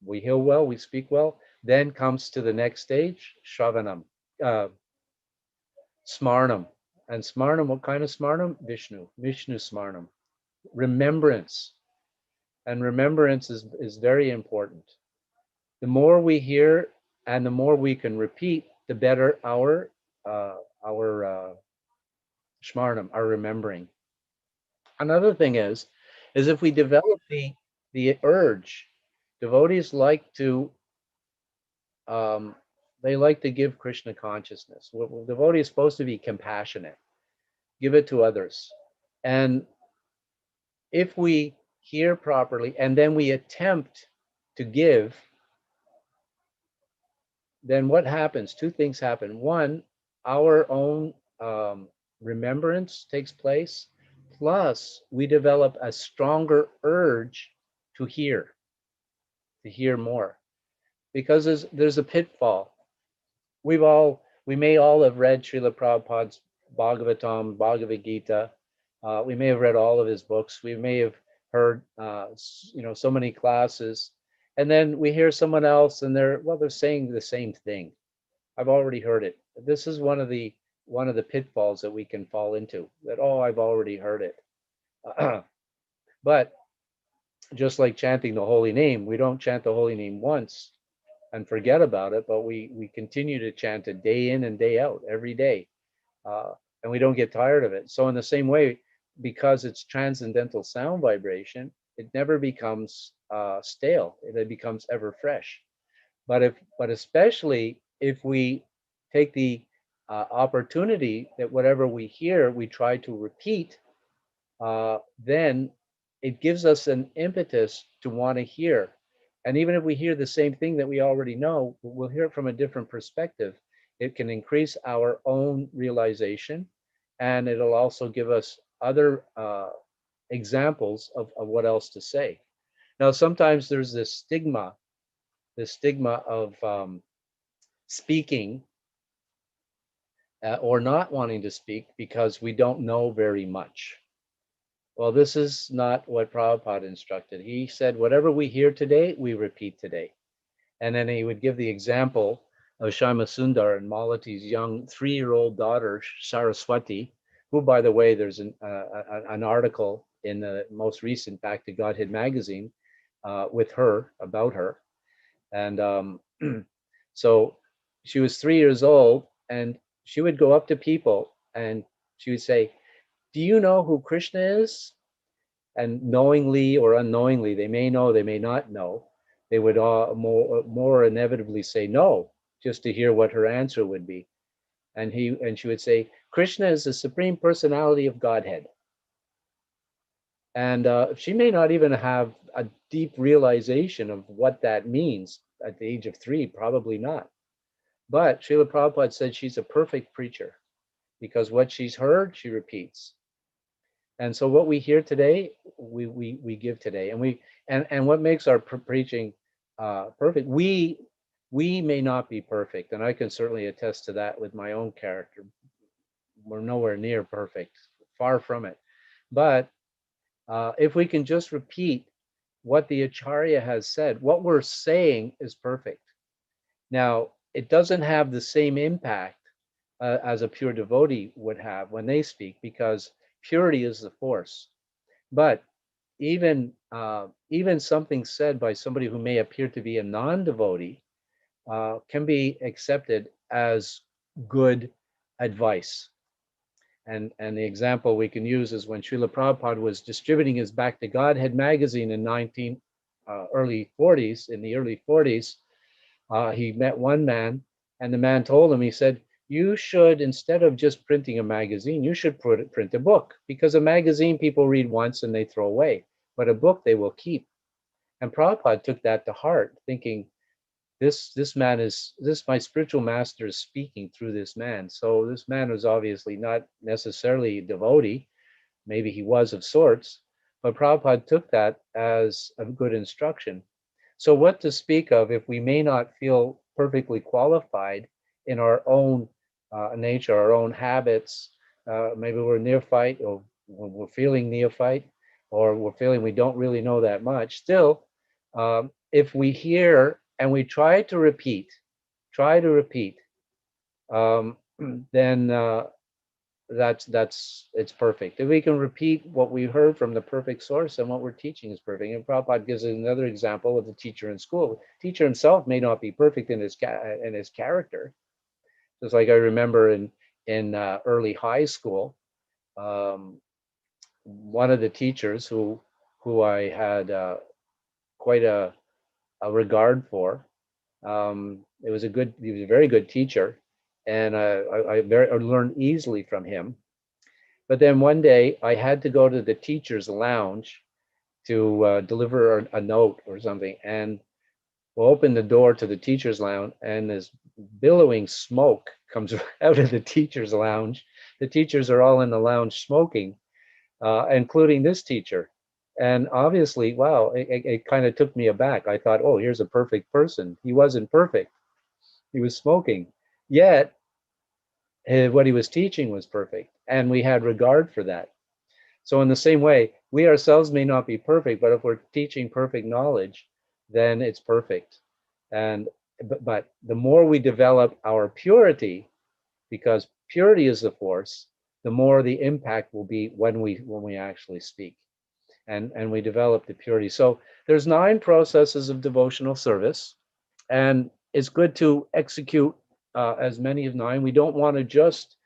Speaker 1: We hear well, we speak well, then comes to the next stage, shravanam, smarnam. And smarnam, what kind of smarnam? Vishnu smarnam. Remembrance. And remembrance is very important. The more we hear and the more we can repeat, the better our smarnam, our remembering. Another thing is if we develop the urge, devotees like to they like to give Krishna consciousness. Well, devotee is supposed to be compassionate, give it to others. And if we hear properly and then we attempt to give, then what happens? Two things happen. One, our own remembrance takes place, plus we develop a stronger urge to hear more. Because there's a pitfall. We may all have read Srila Prabhupada's Bhagavatam, Bhagavad-Gita. We may have read all of his books. We may have heard, so many classes, and then we hear someone else, and they're saying the same thing. I've already heard it. This is one of the pitfalls that we can fall into. That I've already heard it. But just like chanting the holy name, we don't chant the holy name once and forget about it, but we continue to chant it day in and day out, every day, and we don't get tired of it. So in the same way, because it's transcendental sound vibration, it never becomes stale. It becomes ever fresh. But especially if we take the opportunity that whatever we hear, we try to repeat, then it gives us an impetus to want to hear. And even if we hear the same thing that we already know, we'll hear it from a different perspective. It can increase our own realization, and it'll also give us other examples of what else to say. Now, sometimes there's this stigma of speaking or not wanting to speak because we don't know very much. Well, this is not what Prabhupada instructed. He said, whatever we hear today, we repeat today. And then he would give the example of Shama Sundar and Malati's young 3-year-old daughter, Saraswati, who, by the way, there's an article in the most recent Back to Godhead magazine with her, about her. And so she was 3 years old, and she would go up to people and she would say, do you know who Krishna is? And knowingly or unknowingly, they may know, they may not know, they would more inevitably say no, just to hear what her answer would be. And she would say, Krishna is the Supreme Personality of Godhead. And she may not even have a deep realization of what that means at the age of 3, probably not. But Srila Prabhupada said she's a perfect preacher because what she's heard, she repeats. And so what we hear today, we give today. And what makes our preaching perfect, we may not be perfect, and I can certainly attest to that with my own character. We're nowhere near perfect, far from it. But if we can just repeat what the Acharya has said, what we're saying is perfect. Now, it doesn't have the same impact as a pure devotee would have when they speak, because purity is the force. But even something said by somebody who may appear to be a non-devotee can be accepted as good advice. And the example we can use is when Srila Prabhupada was distributing his Back to Godhead magazine in the early 40s, he met one man, and the man told him, he said, you should, instead of just printing a magazine, you should print a book, because a magazine people read once and they throw away, but a book they will keep. And Prabhupada took that to heart, thinking, this man is, my spiritual master is speaking through this man. So this man was obviously not necessarily a devotee. Maybe he was of sorts, but Prabhupada took that as a good instruction. So what to speak of if we may not feel perfectly qualified in our own nature, our own habits? Maybe we're neophyte, or we're feeling neophyte, or we're feeling we don't really know that much. Still, if we hear and we try to repeat, then it's perfect. If we can repeat what we heard from the perfect source, and what we're teaching is perfect. And Prabhupada gives another example of the teacher in school. The teacher himself may not be perfect in his character. Just like I remember in early high school, one of the teachers who I had quite a regard for. He was a very good teacher, and I learned easily from him. But then one day I had to go to the teacher's lounge to deliver a note or something, and we'll open the door to the teacher's lounge, and this billowing smoke comes out of the teacher's lounge. The teachers are all in the lounge smoking, including this teacher. And obviously, wow, it kind of took me aback. I thought, oh, here's a perfect person. He wasn't perfect. He was smoking. Yet, what he was teaching was perfect. And we had regard for that. So in the same way, we ourselves may not be perfect, but if we're teaching perfect knowledge, then it's perfect. But the more we develop our purity, because purity is the force, the more the impact will be when we actually speak. And we develop the purity. So there's 9 processes of devotional service, and it's good to execute as many of 9. We don't want to just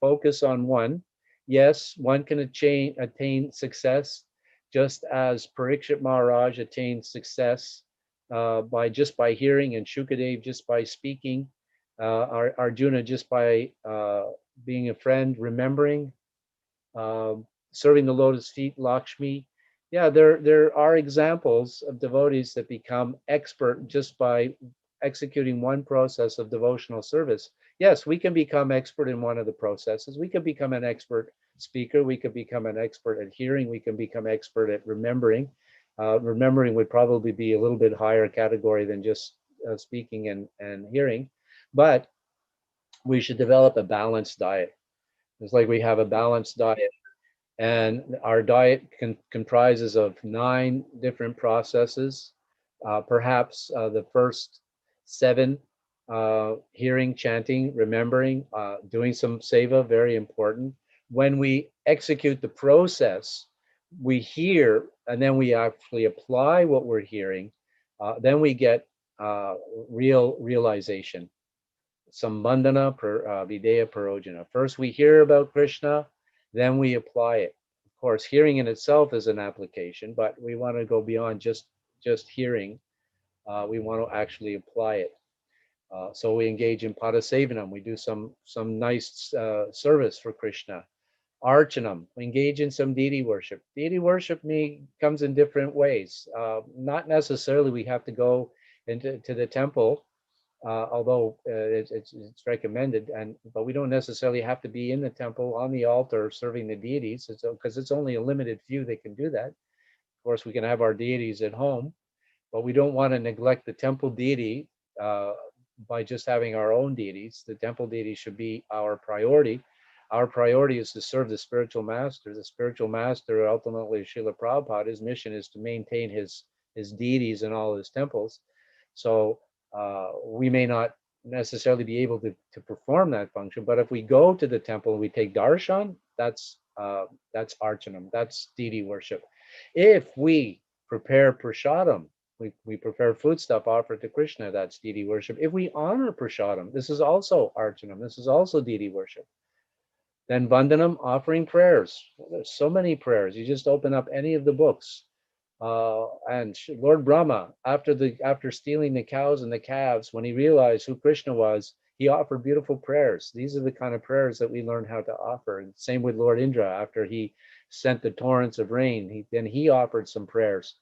Speaker 1: focus on one. Yes, one can attain success, just as Parikshit Maharaj attained success by hearing, and Shukadev just by speaking, Arjuna just by being a friend, remembering, serving the lotus feet, Lakshmi. Yeah, there are examples of devotees that become expert just by executing one process of devotional service. Yes, we can become expert in one of the processes. We can become an expert speaker. We can become an expert at hearing. We can become expert at remembering. Remembering would probably be a little bit higher category than just speaking and hearing. But we should develop a balanced diet. It's like we have a balanced diet, and our diet comprises of 9 different processes. Perhaps the first 7, hearing, chanting, remembering, doing some seva, very important. When we execute the process, we hear, and then we actually apply what we're hearing. Then we get realization. Sambandhana, videya, parojana. First we hear about Krishna, then we apply it. Of course, hearing in itself is an application, but we want to go beyond just hearing. We want to actually apply it. So we engage in padasevanam. We do some nice service for Krishna. Archanam. We engage in some deity worship. Deity worship comes in different ways. Not necessarily we have to go into the temple. Although it's recommended, but we don't necessarily have to be in the temple on the altar serving the deities, because it's only a limited few that can do that. Of course, we can have our deities at home, but we don't want to neglect the temple deity by just having our own deities. The temple deity should be our priority. Our priority is to serve the spiritual master. The spiritual master, ultimately Srila Prabhupada, his mission is to maintain his deities in all his temples. So we may not necessarily be able to perform that function, but if we go to the temple and we take darshan, that's archanam, that's deity worship. If we prepare prasadam, we prepare foodstuff offered to Krishna, that's deity worship. If we honor prasadam, this is also archanam, this is also deity worship. Then Vandanam, offering prayers. There's so many prayers. You just open up any of the books. And Lord Brahma, after stealing the cows and the calves, when he realized who Krishna was, he offered beautiful prayers. These are the kind of prayers that we learn how to offer. And same with Lord Indra, after he sent the torrents of rain, then he offered some prayers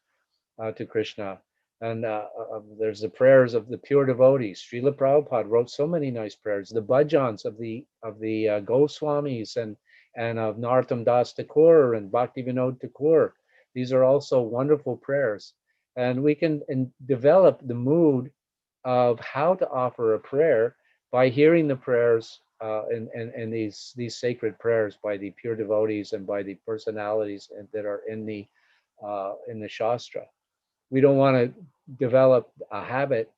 Speaker 1: to Krishna. And there's the prayers of the pure devotees. Srila Prabhupada wrote so many nice prayers. The bhajans of the Goswamis and of Narottam Das Thakur and Bhakti Vinod Thakur. These are also wonderful prayers. And we can develop the mood of how to offer a prayer by hearing the prayers and these sacred prayers by the pure devotees and by the personalities that are in the Shastra. We don't want to develop a habit.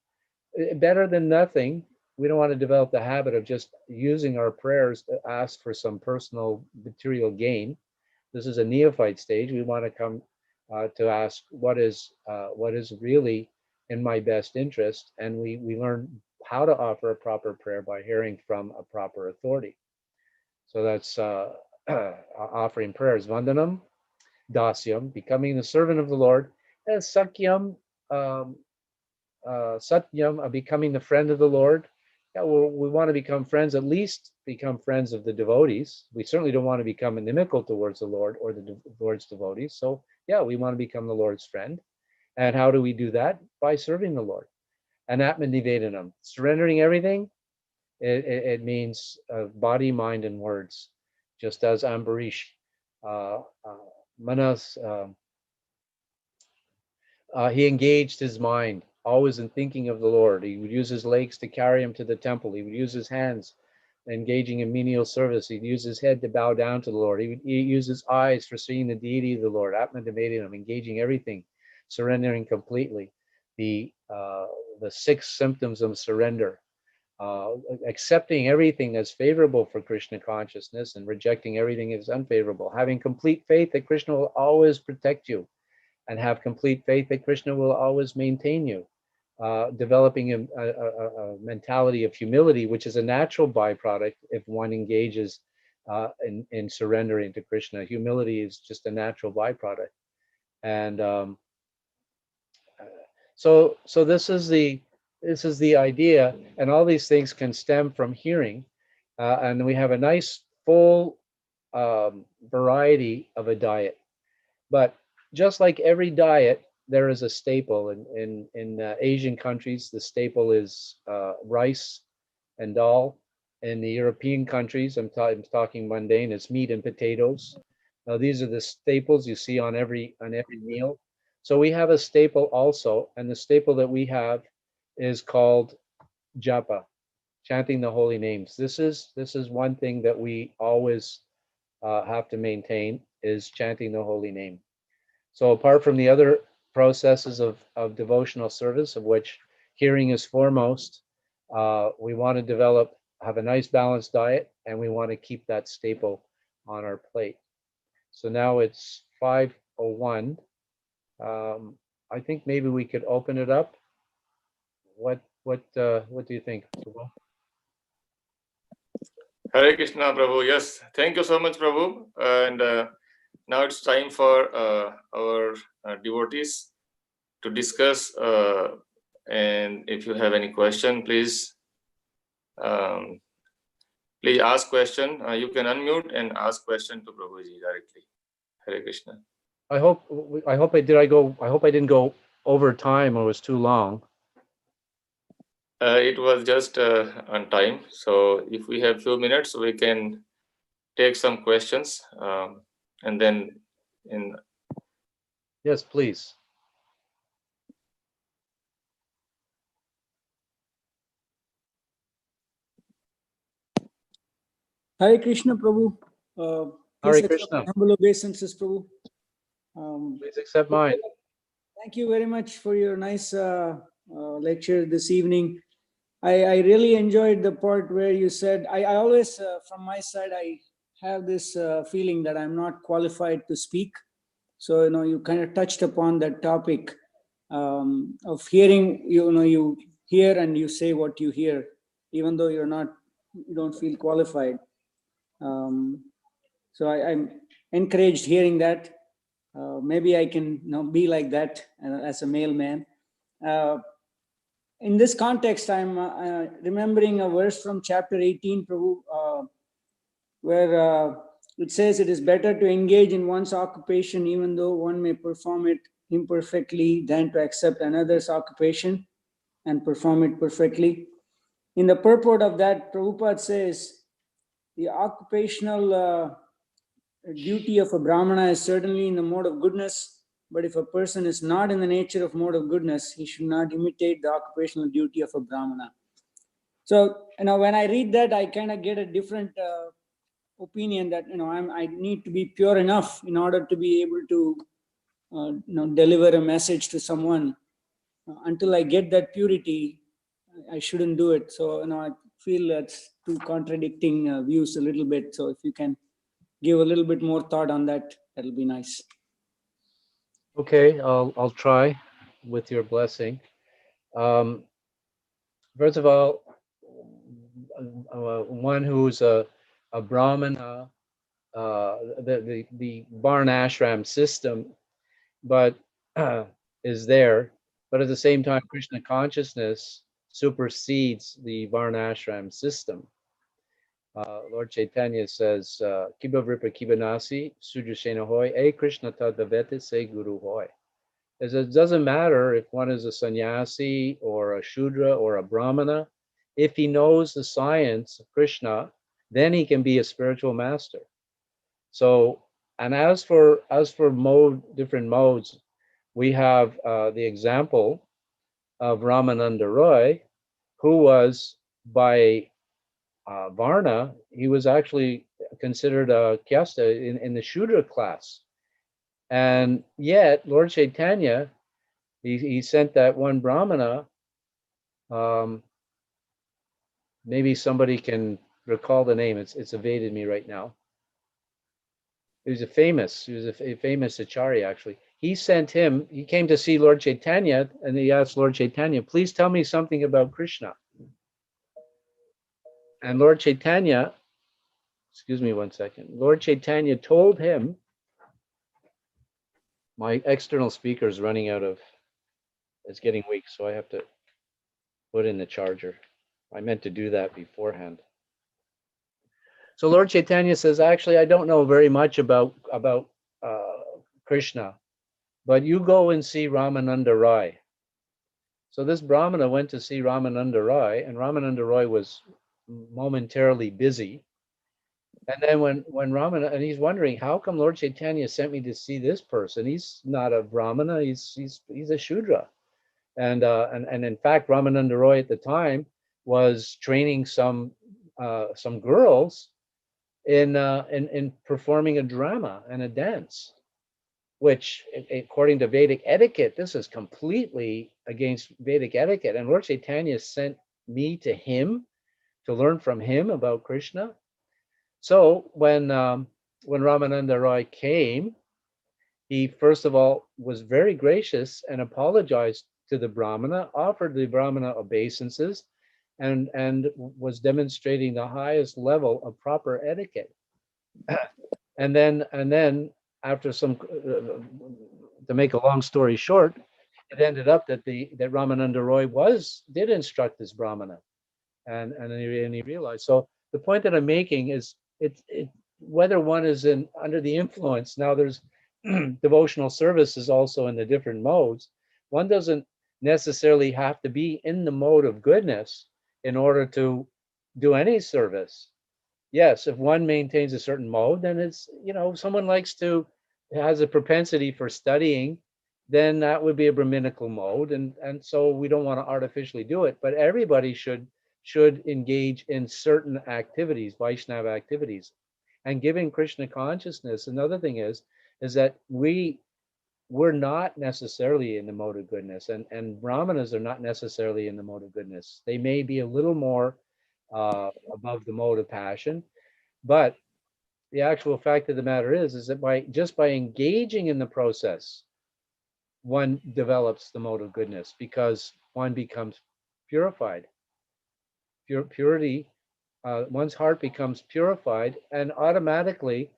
Speaker 1: Better than nothing, we don't want to develop the habit of just using our prayers to ask for some personal material gain. This is a neophyte stage. We want to come to ask what is really in my best interest, and we learn how to offer a proper prayer by hearing from a proper authority. So that's offering prayers. Vandanam, dasyam, becoming the servant of the Lord, and sakyam, satyam, becoming the friend of the Lord. Yeah, we want to become friends, at least become friends of the devotees. We certainly don't want to become inimical towards the Lord or the Lord's devotees. So yeah, we want to become the Lord's friend. And how do we do that? By serving the Lord. And Atmanivedanam, surrendering everything. It means body, mind, and words. Just as Ambarish, Manas, he engaged his mind always in thinking of the Lord. He would use his legs to carry him to the temple. He would use his hands engaging in menial service. He'd use his head to bow down to the Lord. He would use his eyes for seeing the deity of the Lord, Atmanivedanam, engaging everything, surrendering completely. The 6 symptoms of surrender, accepting everything that's favorable for Krishna consciousness and rejecting everything that's unfavorable. Having complete faith that Krishna will always protect you, and have complete faith that Krishna will always maintain you. Developing a mentality of humility, which is a natural byproduct if one engages in surrendering to Krishna. Humility is just a natural byproduct. And so this is the idea, and all these things can stem from hearing. And we have a nice full variety of a diet. But just like every diet, there is a staple. In Asian countries, the staple is rice and dal. In the European countries, I'm talking mundane, it's meat and potatoes. Now these are the staples you see on every meal. So we have a staple also, and the staple that we have is called japa, chanting the holy names. This is one thing that we always have to maintain, is chanting the holy name. So apart from the other processes of devotional service, of which hearing is foremost, we want to have a nice balanced diet, and we want to keep that staple on our plate. So now it's 5:01. I think maybe we could open it up. What do you think, Prabhu?
Speaker 3: Hare Krishna, Prabhu. Yes, thank you so much, Prabhu. And now it's time for our devotees to discuss. And if you have any question, please ask question. You can unmute and ask question to Prabhuji directly. Hare Krishna.
Speaker 1: I hope I didn't go over time or was too long.
Speaker 3: It was just on time. So if we have few minutes, we can take some questions, and then
Speaker 1: Yes, please.
Speaker 2: Hare Krishna, Prabhu.
Speaker 1: Hare Krishna.
Speaker 2: Humble obeisances, Prabhu.
Speaker 1: Please accept mine.
Speaker 2: Thank you very much for your nice lecture this evening. I really enjoyed the part where you said, I always, from my side, I have this feeling that I'm not qualified to speak. So, you kind of touched upon that topic of hearing, you hear and you say what you hear, even though you don't feel qualified. So I'm encouraged hearing that. Maybe I can be like that as a male man. In this context, I'm remembering a verse from chapter 18, Prabhu, where it says it is better to engage in one's occupation even though one may perform it imperfectly than to accept another's occupation and perform it perfectly. In the purport of that, Prabhupada says the occupational duty of a Brahmana is certainly in the mode of goodness, but if a person is not in the nature of mode of goodness, he should not imitate the occupational duty of a Brahmana. So, when I read that, I kind of get a different opinion that, I need to be pure enough in order to be able to, deliver a message to someone. Until I get that purity, I shouldn't do it. So, I feel that's two contradicting views a little bit. So if you can give a little bit more thought on that, that'll be nice.
Speaker 1: Okay, I'll try with your blessing. First of all, one who's a Brahmana, the Varn ashram system, but is there. But at the same time, Krishna consciousness supersedes the Varn ashram system. Lord Chaitanya says, "Kiba vripa kiba nasi sudrasena hoy, e Krishna tadavete se guru hoy." It doesn't matter if one is a sannyasi or a shudra or a brahmana. If he knows the science of Krishna, then he can be a spiritual master. So, and as for different modes, we have the example of Ramananda Roy, who was by Varna, he was actually considered a kyasta in the Shudra class. And yet, Lord Chaitanya, he sent that one Brahmana, maybe somebody can recall the name, it's evaded me right now. He was a famous Acharya, actually. He came to see Lord Chaitanya, and he asked Lord Chaitanya, please tell me something about Krishna. And Lord Chaitanya, excuse me one second, Lord Chaitanya told him, my external speaker is running out of, it's getting weak, so I have to put in the charger. I meant to do that beforehand. So Lord Chaitanya says, actually, I don't know very much about Krishna, but you go and see Ramananda Rai. So this Brahmana went to see Ramananda Rai, and Ramananda Rai was momentarily busy. And then when Ramana, and he's wondering, how come Lord Chaitanya sent me to see this person? He's not a Brahmana, he's a Shudra. And in fact, Ramananda Roy at the time was training some girls in performing a drama and a dance, which according to Vedic etiquette, this is completely against Vedic etiquette. And Lord Chaitanya sent me to him to learn from him about Krishna. So when Ramananda Roy came, he first of all was very gracious and apologized to the Brahmana, offered the Brahmana obeisances, and was demonstrating the highest level of proper etiquette. And then after some, to make a long story short, it ended up that Ramananda Roy did instruct this Brahmana, and he realized. So the point that I'm making is whether one is under the influence. Now there's devotional services also in the different modes. One doesn't necessarily have to be in the mode of goodness in order to do any service. Yes, if one maintains a certain mode, then it's, if someone has a propensity for studying, then that would be a Brahminical mode, and so we don't want to artificially do it. But everybody should engage in certain activities, Vaishnava activities, and giving Krishna consciousness. Another thing is that we're not necessarily in the mode of goodness, and Brahmanas are not necessarily in the mode of goodness. They may be a little more above the mode of passion, but the actual fact of the matter is that by engaging in the process, one develops the mode of goodness because one becomes purified. Purity one's heart becomes purified, and automatically,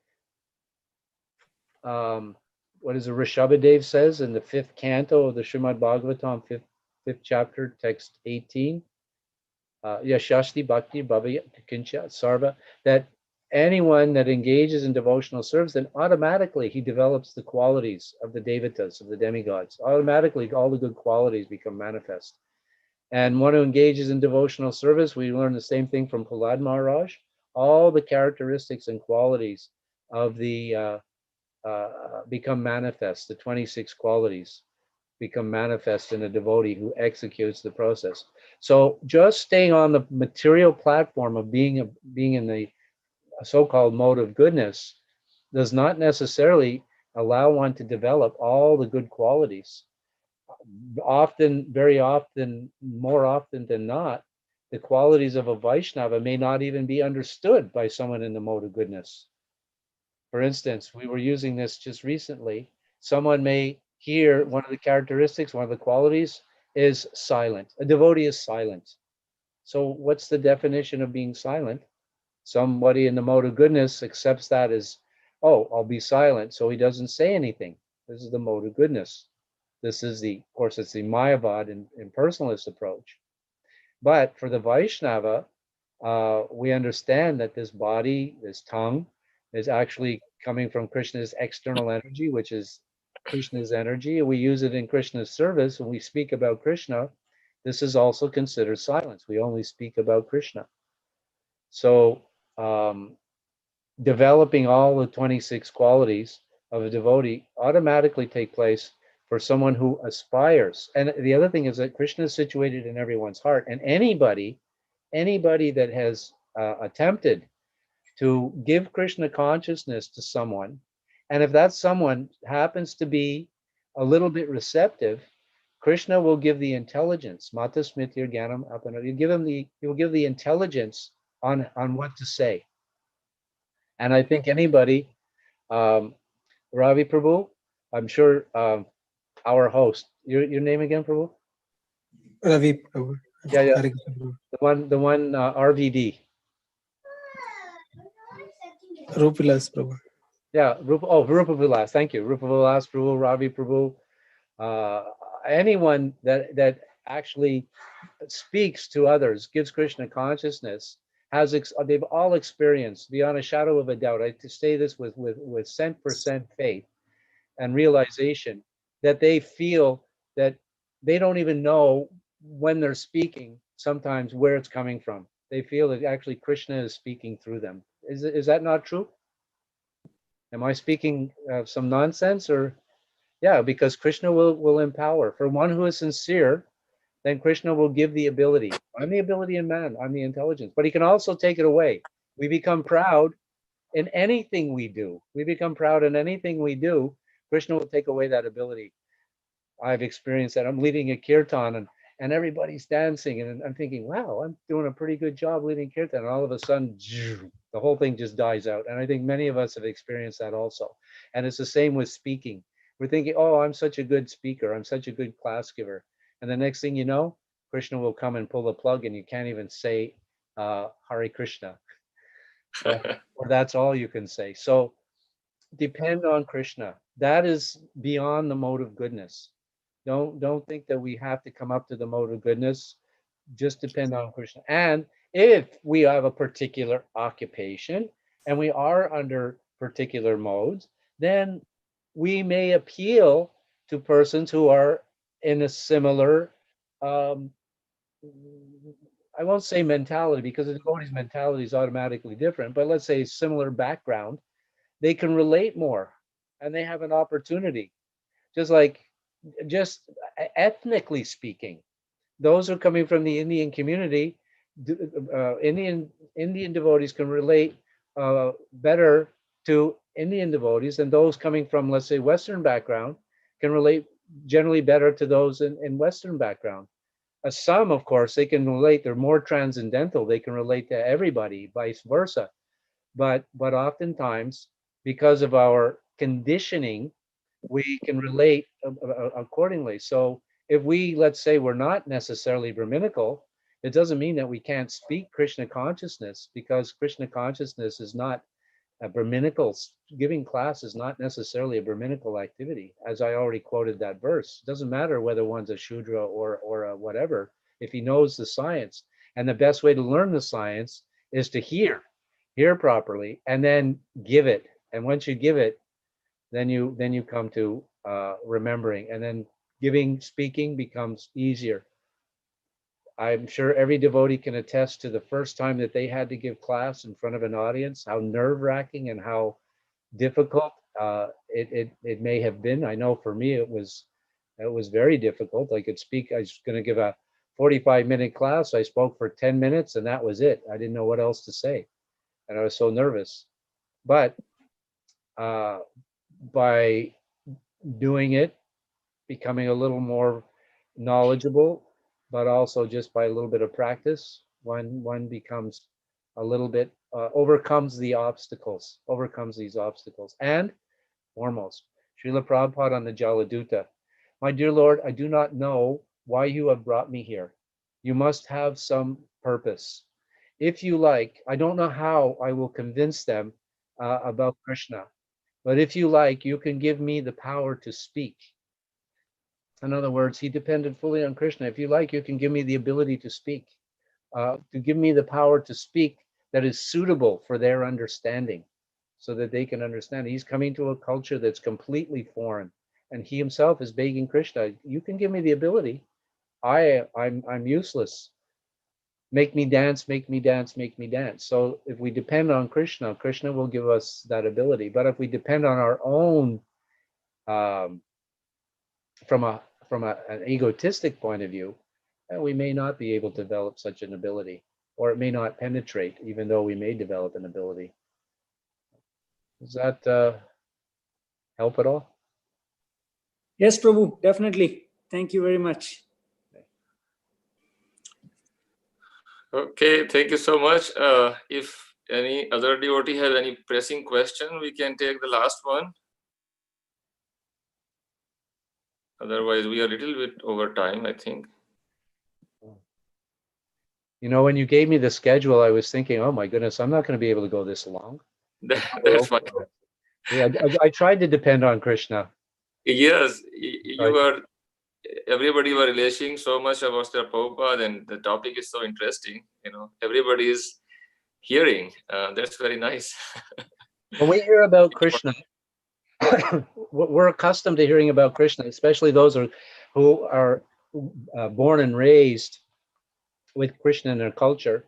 Speaker 1: what is it, Rishabhadev says in the 5th canto of the Srimad Bhagavatam, 5th chapter, text 18, Yashasti Bhakti Bhavaya Kincha Sarva, that anyone that engages in devotional service, then automatically he develops the qualities of the devatas, of the demigods. Automatically, all the good qualities become manifest. And one who engages in devotional service, we learn the same thing from Prahlad Maharaj. All the characteristics and qualities of the become manifest. The 26 qualities become manifest in a devotee who executes the process. So just staying on the material platform of being in the so-called mode of goodness does not necessarily allow one to develop all the good qualities. Often, very often, more often than not, the qualities of a Vaishnava may not even be understood by someone in the mode of goodness. For instance, we were using this just recently. Someone may hear one of the characteristics, one of the qualities is silent. A devotee is silent. So what's the definition of being silent? Somebody in the mode of goodness accepts that as, oh, I'll be silent, so he doesn't say anything. This is the mode of goodness. This is the, of course, it's the Mayavad and personalist approach. But for the Vaishnava, we understand that this body, this tongue, is actually coming from Krishna's external energy, which is Krishna's energy. We use it in Krishna's service. When we speak about Krishna, this is also considered silence. We only speak about Krishna. So developing all the 26 qualities of a devotee automatically take place for someone who aspires. And the other thing is that Krishna is situated in everyone's heart, and anybody that has attempted to give Krishna consciousness to someone, and if that someone happens to be a little bit receptive, Krishna will give the intelligence. Mata Smritir Gyanam Apana. He will give the intelligence on what to say. And I think anybody, Ravi Prabhu, I'm sure our host, your name again, Prabhu?
Speaker 4: Ravi Prabhu.
Speaker 1: Yeah,
Speaker 4: Hare Krishna Prabhu.
Speaker 1: the one RVD.
Speaker 4: Rupilas Prabhu.
Speaker 1: Yeah, Rupa Vilas. Thank you, Rupa Vilas Prabhu, Ravi Prabhu. Anyone that actually speaks to others, gives Krishna consciousness, they've all experienced beyond a shadow of a doubt. I say this with 100% faith and realization that they feel that they don't even know when they're speaking sometimes where it's coming from. They feel that actually Krishna is speaking through them. Is that not true? Am I speaking some nonsense? Or yeah, because Krishna will empower. For one who is sincere, then Krishna will give the ability. I'm the ability in man, I'm the intelligence, but he can also take it away. We become proud in anything we do. Krishna will take away that ability. I've experienced that. I'm leading a kirtan and everybody's dancing, and I'm thinking, wow, I'm doing a pretty good job leading kirtan. And all of a sudden, the whole thing just dies out. And I think many of us have experienced that also. And it's the same with speaking. We're thinking, oh, I'm such a good speaker. I'm such a good class giver. And the next thing you know, Krishna will come and pull the plug and you can't even say Hare Krishna. or that's all you can say. So depend on Krishna. That is beyond the mode of goodness. Don't think that we have to come up to the mode of goodness. Just depend on Krishna. And if we have a particular occupation and we are under particular modes, then we may appeal to persons who are in a similar, I won't say mentality, because the devotee's mentality is automatically different, but let's say similar background. They can relate more and they have an opportunity. Just ethnically speaking, those who are coming from the Indian community, Indian devotees can relate better to Indian devotees than those coming from, let's say, Western background can relate generally better to those in Western background. Some, of course, they can relate, they're more transcendental, they can relate to everybody, vice versa. But oftentimes, because of our conditioning, we can relate accordingly. So if we, let's say, we're not necessarily Brahminical, It doesn't mean that we can't speak Krishna consciousness, because Krishna consciousness is not a Brahminical. Giving class is not necessarily a Brahminical activity, as I already quoted that verse. It doesn't matter whether one's a Shudra or a whatever, if he knows the science. And the best way to learn the science is to hear properly, and then give it. And once you give it, then you come to remembering, and then speaking becomes easier. I'm sure every devotee can attest to the first time that they had to give class in front of an audience, how nerve-wracking and how difficult it may have been. I know for me it was very difficult. I was going to give a 45-minute class. I spoke for 10 minutes and that was it. I didn't know what else to say, and I was so nervous. But by doing it, becoming a little more knowledgeable, but also just by a little bit of practice, one becomes a little bit, overcomes these obstacles. And foremost, Srila Prabhupada on the Jaladuta: my dear Lord, I do not know why you have brought me here. You must have some purpose. If you like, I don't know how I will convince them about Krishna, but if you like, you can give me the power to speak. In other words, he depended fully on Krishna. If you like, you can give me the ability to speak, to give me the power to speak that is suitable for their understanding, so that they can understand. He's coming to a culture that's completely foreign, and he himself is begging Krishna, you can give me the ability. I'm useless. Make me dance, make me dance, make me dance. So if we depend on Krishna, Krishna will give us that ability. But if we depend on our own, from an egotistic point of view, we may not be able to develop such an ability, or it may not penetrate, even though we may develop an ability. Does that help at all?
Speaker 2: Yes, Prabhu, definitely. Thank you very much.
Speaker 3: Okay, thank you so much. If any other devotee has any pressing question, we can take the last one. Otherwise, we are a little bit over time, I think.
Speaker 1: You know, when you gave me the schedule, I was thinking, oh my goodness, I'm not going to be able to go this long.
Speaker 3: That's fine.
Speaker 1: Yeah, I tried to depend on Krishna.
Speaker 3: Yes, everybody were relishing so much about Srila Prabhupada, and the topic is so interesting. Everybody is hearing. That's very nice.
Speaker 1: When we hear about Krishna, we're accustomed to hearing about Krishna, especially those who are born and raised with Krishna in their culture.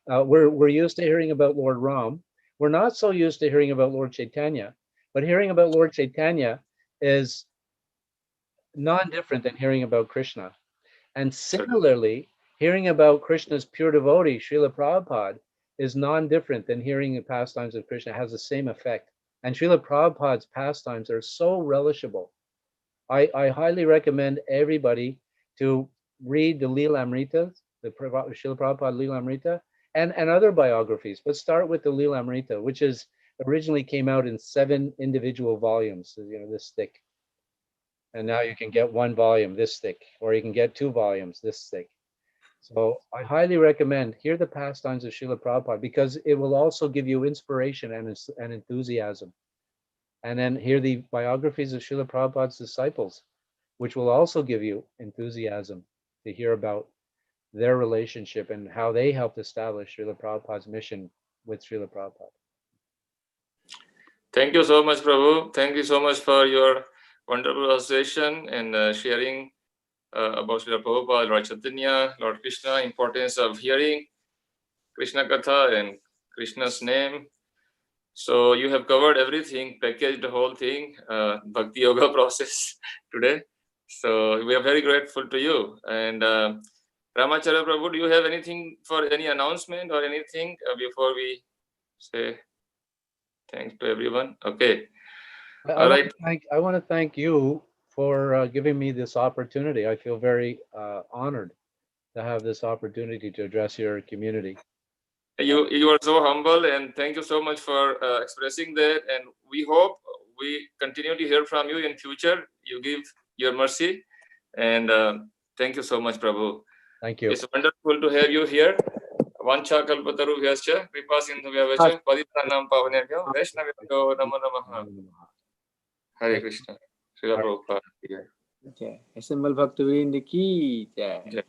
Speaker 1: We're used to hearing about Lord Ram. We're not so used to hearing about Lord Chaitanya, but hearing about Lord Chaitanya is non-different than hearing about Krishna. And similarly, hearing about Krishna's pure devotee, Srila Prabhupada, is non-different than hearing the pastimes of Krishna. It has the same effect. And Srila Prabhupada's pastimes are so relishable. I highly recommend everybody to read the Leela Amrita, the Srila Prabhupada Leela Amrita, and other biographies. But start with the Leela Amrita, which originally came out in 7 individual volumes, this thick. And now you can get 1 volume this thick, or you can get 2 volumes this thick. So I highly recommend hear the pastimes of Srila Prabhupada, because it will also give you inspiration and enthusiasm. And then hear the biographies of Srila Prabhupada's disciples, which will also give you enthusiasm to hear about their relationship and how they helped establish Srila Prabhupada's mission with Srila Prabhupada.
Speaker 3: Thank you so much, Prabhu. Thank you so much for your wonderful association and sharing about Srila Prabhupada, Lord Chaitanya, Lord Krishna, importance of hearing Krishna Katha and Krishna's name. So you have covered everything, packaged the whole thing, Bhakti Yoga process today. So we are very grateful to you. And Ramacharya Prabhu, do you have anything for any announcement or anything before we say thanks to everyone? Okay. All right.
Speaker 1: I want to thank you for giving me this opportunity. I feel very honored to have this opportunity to address your community.
Speaker 3: You are so humble, and thank you so much for expressing that. And we hope we continue to hear from you in future. You give your mercy, and thank you so much, Prabhu.
Speaker 1: Thank you.
Speaker 3: It's wonderful to have you here. Vancha kalpatarubhyascha kripa sindhubhyascha paditranam pavanebhyo vaishnavibhyo namo namaha. Hare Krishna. Srila Prabhupada.
Speaker 2: जय। SML भक्तवृंद की जय।
Speaker 3: Jai.